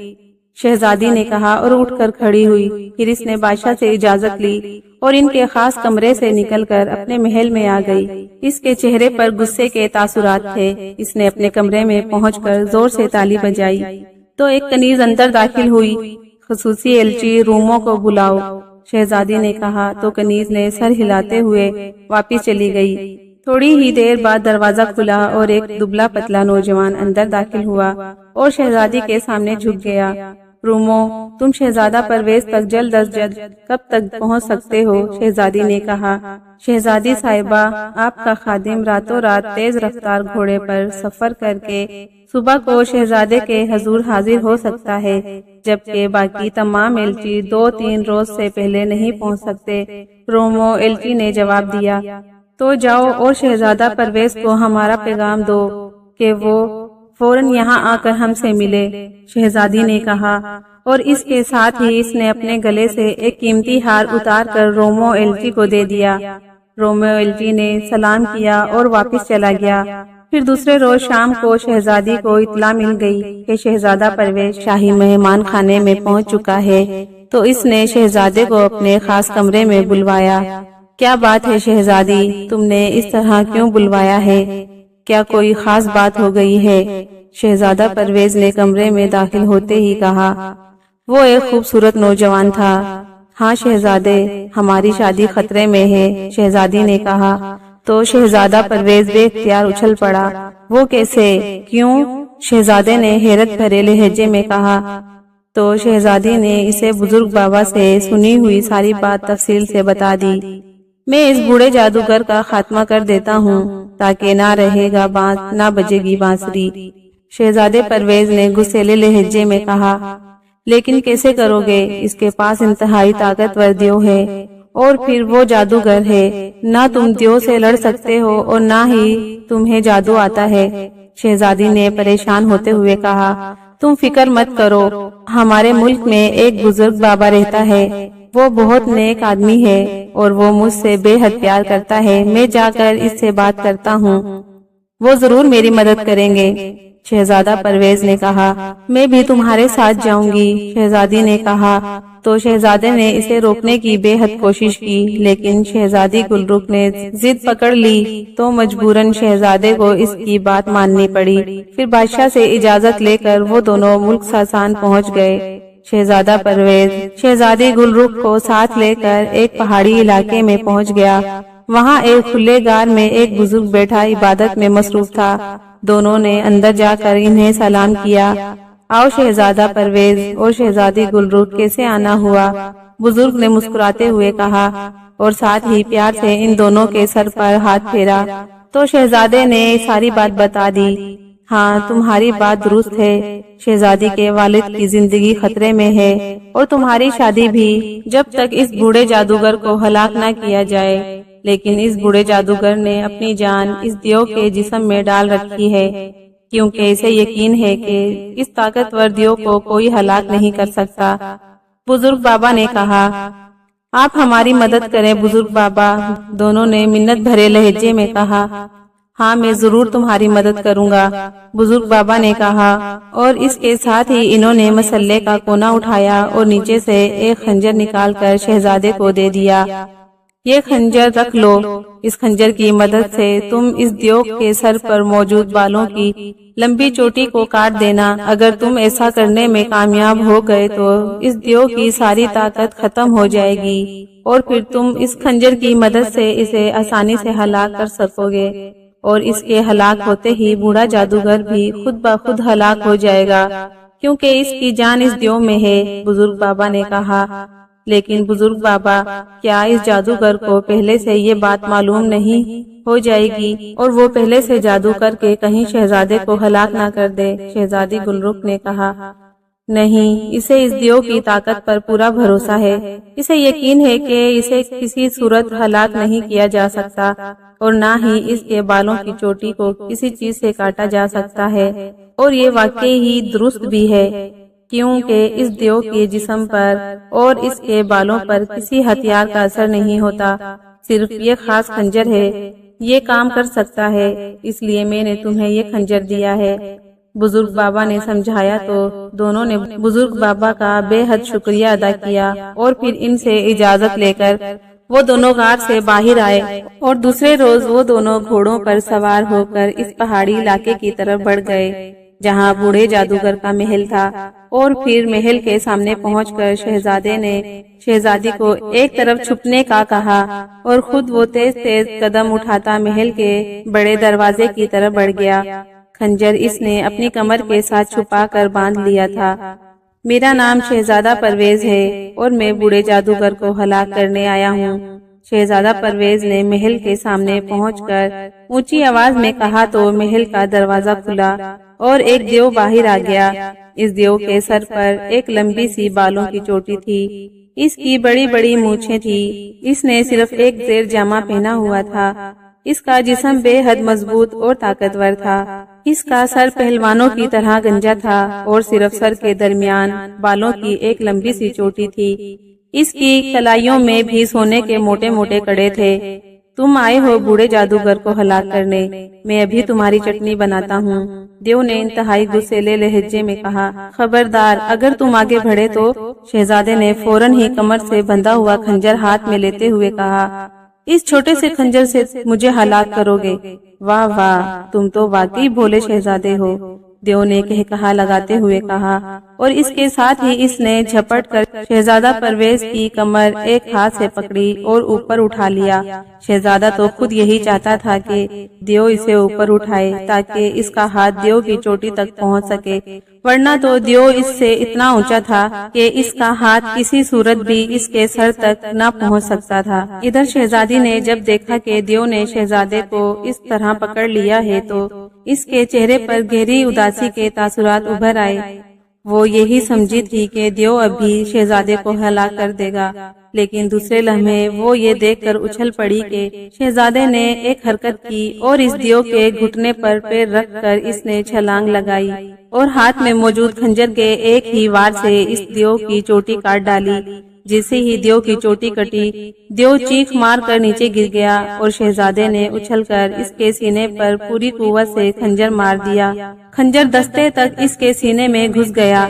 شہزادی نے کہا اور اٹھ کر کھڑی ہوئی۔ پھر اس نے بادشاہ سے اجازت لی اور ان کے خاص کمرے سے نکل کر اپنے محل میں آ گئی۔ اس کے چہرے پر غصے کے تاثرات تھے۔ اس نے اپنے کمرے میں پہنچ کر زور سے تالی بجائی تو ایک کنیز اندر داخل ہوئی۔ خصوصی ایلچی روموں کو بلاؤ، شہزادی نے کہا تو کنیز نے سر ہلاتے ہوئے واپس چلی گئی۔ تھوڑی ہی دیر بعد دروازہ کھلا اور ایک دبلا پتلا نوجوان اندر داخل ہوا اور شہزادی کے سامنے جھک گیا۔ رومو، تم شہزادہ پرویز تک جلد از جلد کب تک پہنچ سکتے ہو؟ شہزادی نے کہا، شہزادی صاحبہ، آپ کا خادم راتوں رات تیز رفتار گھوڑے پر سفر کر کے صبح کو شہزادے کے حضور حاضر ہو سکتا ہے، جبکہ باقی تمام ایلچی 2-3 روز سے پہلے نہیں پہنچ سکتے۔ رومو ایلچی نے جواب دیا، تو جاؤ اور شہزادہ پرویز کو ہمارا پیغام دو کہ وہ فوراً یہاں آ کر ہم سے ملے، شہزادی نے کہا، اور اس کے ساتھ ہی اس نے اپنے گلے سے ایک قیمتی ہار اتار کر رومو ایلچی کو دے دیا۔ رومو ایلچی نے سلام کیا اور واپس چلا گیا۔ پھر دوسرے روز شام کو شہزادی کو اطلاع مل گئی کہ شہزادہ پرویز شاہی مہمان خانے میں پہنچ چکا ہے، تو اس نے شہزادے کو اپنے خاص کمرے میں بلوایا۔ کیا بات ہے شہزادی، تم نے اس طرح کیوں بلوایا ہے؟ کیا کوئی خاص بات ہو گئی ہے؟ شہزادہ پرویز نے کمرے میں داخل ہوتے ہی کہا۔ وہ ایک خوبصورت نوجوان تھا۔ ہاں شہزادے، ہماری شادی خطرے میں ہے، شہزادی نے کہا تو شہزادہ پرویز بے اختیار اچھل پڑا۔ وہ کیسے؟ کیوں؟ شہزادے نے حیرت بھرے لہجے میں کہا تو شہزادی نے اسے بزرگ بابا سے سنی ہوئی ساری بات تفصیل سے بتا دی۔ میں اس بوڑھے جادوگر کا خاتمہ کر دیتا ہوں تاکہ نہ رہے گا بانس نہ بجے گی بانسری، شہزادے پرویز نے غصیلے لہجے میں کہا۔ لیکن کیسے کرو گے؟ اس کے پاس انتہائی طاقتور دیو ہے اور پھر وہ جادوگر ہے، نہ تم دیو سے لڑ سکتے ہو اور نہ ہی تمہیں جادو آتا ہے، شہزادی نے پریشان ہوتے ہوئے کہا۔ تم فکر مت کرو، ہمارے ملک میں ایک بزرگ بابا رہتا ہے، وہ بہت نیک آدمی ہے اور وہ مجھ سے بے حد پیار کرتا ہے۔ میں جا کر اس سے بات کرتا ہوں، وہ ضرور میری مدد کریں گے، شہزادہ پرویز نے کہا۔ میں بھی تمہارے ساتھ جاؤں گی، شہزادی نے کہا تو شہزادے نے اسے روکنے کی بے حد کوشش کی، لیکن شہزادی گلرخ نے ضد پکڑ لی تو مجبوراً شہزادے کو اس کی بات ماننی پڑی۔ پھر بادشاہ سے اجازت لے کر وہ دونوں ملک ساسان پہنچ گئے۔ شہزادہ پرویز شہزادی گلرخ کو ساتھ لے کر ایک پہاڑی علاقے میں پہنچ گیا۔ وہاں ایک کھلے غار میں ایک بزرگ بیٹھا عبادت میں مصروف تھا۔ دونوں نے اندر جا کر انہیں سلام کیا۔ آؤ شہزادہ پرویز اور شہزادی گلرخ کیسے آنا ہوا؟ بزرگ نے مسکراتے ہوئے کہا اور ساتھ ہی پیار سے ان دونوں کے سر پر ہاتھ پھیرا تو شہزادے نے ساری بات بتا دی۔ ہاں، تمہاری بات درست ہے، شہزادی کے والد کی زندگی خطرے میں ہے اور تمہاری شادی بھی، جب تک اس بوڑھے جادوگر کو ہلاک نہ کیا جائے۔ لیکن اس بوڑھے جادوگر نے اپنی جان اس دیو کے جسم میں ڈال رکھی ہے، کیونکہ اسے یقین ہے کہ اس طاقتور دیو کو کوئی ہلاک نہیں کر سکتا۔ بزرگ بابا نے کہا، آپ ہماری مدد کریں بزرگ بابا، دونوں نے منت بھرے لہجے میں کہا۔ ہاں، میں ضرور تمہاری مدد کروں گا، بزرگ بابا نے کہا، اور اس کے ساتھ ہی انہوں نے مسلے کا کونا اٹھایا اور نیچے سے ایک خنجر نکال کر شہزادے کو دے دیا۔ یہ خنجر رکھ لو، اس خنجر کی مدد سے تم اس دیو کے سر پر موجود بالوں کی لمبی چوٹی کو کاٹ دینا۔ اگر تم ایسا کرنے میں کامیاب ہو گئے تو اس دیو کی ساری طاقت ختم ہو جائے گی اور پھر تم اس خنجر کی مدد سے اسے آسانی سے ہلاک کر سکو گے، اور اس کے ہلاک ہوتے ہی بوڑھا جادوگر بھی خود بخود ہلاک ہو جائے گا، کیونکہ اس کی جان اس دیو میں ہے، بزرگ بابا نے کہا۔ لیکن بزرگ بابا، کیا اس جادوگر کو پہلے سے یہ بات معلوم نہیں ہو جائے گی اور وہ پہلے سے جادو کر کے کہیں شہزادے کو ہلاک نہ کر دے؟ شہزادی گلرخ نے کہا، نہیں، اسے اس دیو کی طاقت پر پورا بھروسہ ہے، اسے یقین ہے کہ اسے کسی صورت ہلاک نہیں کیا جا سکتا اور نہ ہی اس کے بالوں کی چوٹی کو کسی چیز سے کاٹا جا سکتا ہے، اور یہ واقعی ہی درست بھی ہے، کیونکہ اس دیو کے جسم پر اور اس کے بالوں پر کسی ہتھیار کا اثر نہیں ہوتا، صرف یہ خاص خنجر ہے، یہ کام کر سکتا ہے، اس لیے میں نے تمہیں یہ خنجر دیا ہے۔ بزرگ بابا نے سمجھایا تو دونوں نے بزرگ بابا کا بے حد شکریہ ادا کیا، اور پھر ان سے اجازت لے کر وہ دونوں غار سے باہر آئے، اور دوسرے روز وہ دونوں گھوڑوں پر سوار ہو کر اس پہاڑی علاقے کی طرف بڑھ گئے جہاں بوڑھے جادوگر کا محل تھا، اور پھر محل کے سامنے پہنچ کر شہزادے نے شہزادی کو ایک طرف چھپنے کا کہا اور خود وہ تیز تیز قدم اٹھاتا محل کے بڑے دروازے کی طرف بڑھ گیا۔ خنجر اس نے اپنی کمر کے ساتھ چھپا کر باندھ لیا تھا۔ میرا نام شہزادہ پرویز ہے اور میں بوڑھے جادوگر کو ہلاک کرنے آیا ہوں، شہزادہ پرویز نے محل کے سامنے پہنچ کر اونچی آواز میں کہا تو محل کا دروازہ کھلا اور ایک دیو باہر آ گیا۔ اس دیو کے سر پر ایک لمبی سی بالوں کی چوٹی تھی، اس کی بڑی بڑی مونچھیں تھی، اس نے صرف ایک زیر جامہ پہنا ہوا تھا، اس کا جسم بے حد مضبوط اور طاقتور تھا، اس کا سر پہلوانوں کی طرح گنجا تھا اور صرف سر کے درمیان بالوں کی ایک لمبی سی چوٹی تھی، اس کی کلائیوں میں بھی سونے کے موٹے موٹے کڑے تھے۔ تم آئے ہو بوڑھے جادوگر کو ہلاک کرنے، میں ابھی تمہاری چٹنی بناتا ہوں، دیو نے انتہائی غصیلے لہجے میں کہا۔ خبردار، اگر تم آگے بڑھے تو، شہزادے نے فوراً ہی کمر سے بندھا ہوا خنجر ہاتھ میں لیتے ہوئے کہا، اس چھوٹے سے خنجر سے مجھے ہلاک کرو گے؟ واہ واہ، تم تو واقعی بھولے شہزادے ہو، دیو نے کہا لگاتے ہوئے کہا، اور اس کے ساتھ ہی اس نے جھپٹ کر شہزادہ پرویز کی کمر ایک ہاتھ سے پکڑی اور اوپر اٹھا لیا۔ شہزادہ تو خود یہی چاہتا تھا کہ دیو اسے اوپر اٹھائے تاکہ اس کا ہاتھ دیو کی چوٹی تک پہنچ سکے، ورنہ تو دیو اس سے اتنا اونچا تھا کہ اس کا ہاتھ کسی صورت بھی اس کے سر تک نہ پہنچ سکتا تھا۔ ادھر شہزادی نے جب دیکھا کہ دیو نے شہزادے کو اس طرح پکڑ لیا ہے تو اس کے چہرے پر گہری اداسی کے تاثرات ابھر آئے۔ وہ یہی سمجھی تھی کہ دیو ابھی شہزادے کو ہلاک کر دے گا، لیکن دوسرے لمحے وہ یہ دیکھ کر اچھل پڑی کہ شہزادے نے ایک حرکت کی اور اس دیو کے گھٹنے پر پیر رکھ کر اس نے چھلانگ لگائی اور ہاتھ میں موجود خنجر کے ایک ہی وار سے اس دیو کی چوٹی کاٹ ڈالی۔ جیسے ہی دیو کی چوٹی کٹی، دیو چیخ مار کر نیچے گر گیا اور شہزادے نے اچھل کر اس کے سینے پر پوری قوت سے خنجر مار دیا۔ خنجر دستے تک اس کے سینے میں گھس گیا۔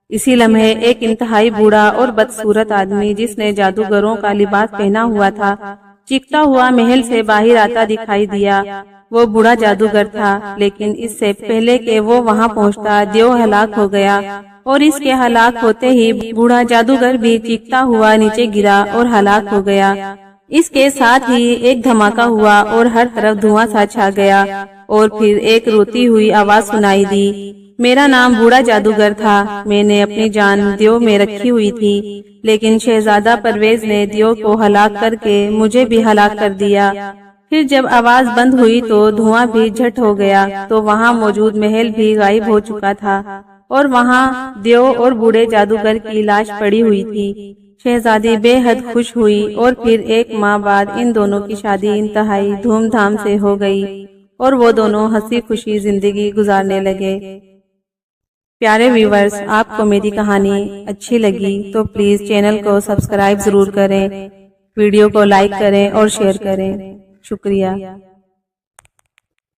اسی لمحے ایک انتہائی بوڑھا اور بدصورت آدمی جس نے جادوگروں کا لباس پہنا ہوا تھا، چیختا ہوا محل سے باہر آتا دکھائی دیا۔ وہ بوڑھا جادوگر تھا، لیکن اس سے پہلے کہ وہ وہاں پہنچتا دیو ہلاک ہو گیا، اور اس کے ہلاک ہوتے ہی بوڑھا جادوگر بھی چیختا ہوا نیچے گرا اور ہلاک ہو گیا۔ اس کے ساتھ ہی ایک دھماکہ ہوا اور ہر طرف دھواں سا چھا گیا، اور پھر ایک روتی ہوئی آواز سنائی دی، میرا نام بوڑھا جادوگر تھا، میں نے اپنی جان دیو میں رکھی ہوئی تھی، لیکن شہزادہ پرویز نے دیو کو ہلاک کر کے مجھے بھی ہلاک کر دیا۔ پھر جب آواز بند ہوئی تو دھواں بھی جھٹ ہو گیا، تو وہاں موجود محل بھی غائب ہو چکا تھا، اور وہاں دیو اور بوڑھے جادوگر کی لاش پڑی ہوئی تھی۔ شہزادی بے حد خوش ہوئی، اور پھر 1 ماہ بعد ان دونوں کی شادی انتہائی دھوم دھام سے ہو گئی، اور وہ دونوں ہنسی خوشی زندگی گزارنے لگے۔ پیارے ویورز، آپ کو میری کہانی اچھی لگی تو پلیز چینل کو سبسکرائب ضرور کریں، ویڈیو کو لائک کریں اور شیئر کریں۔ شکریہ۔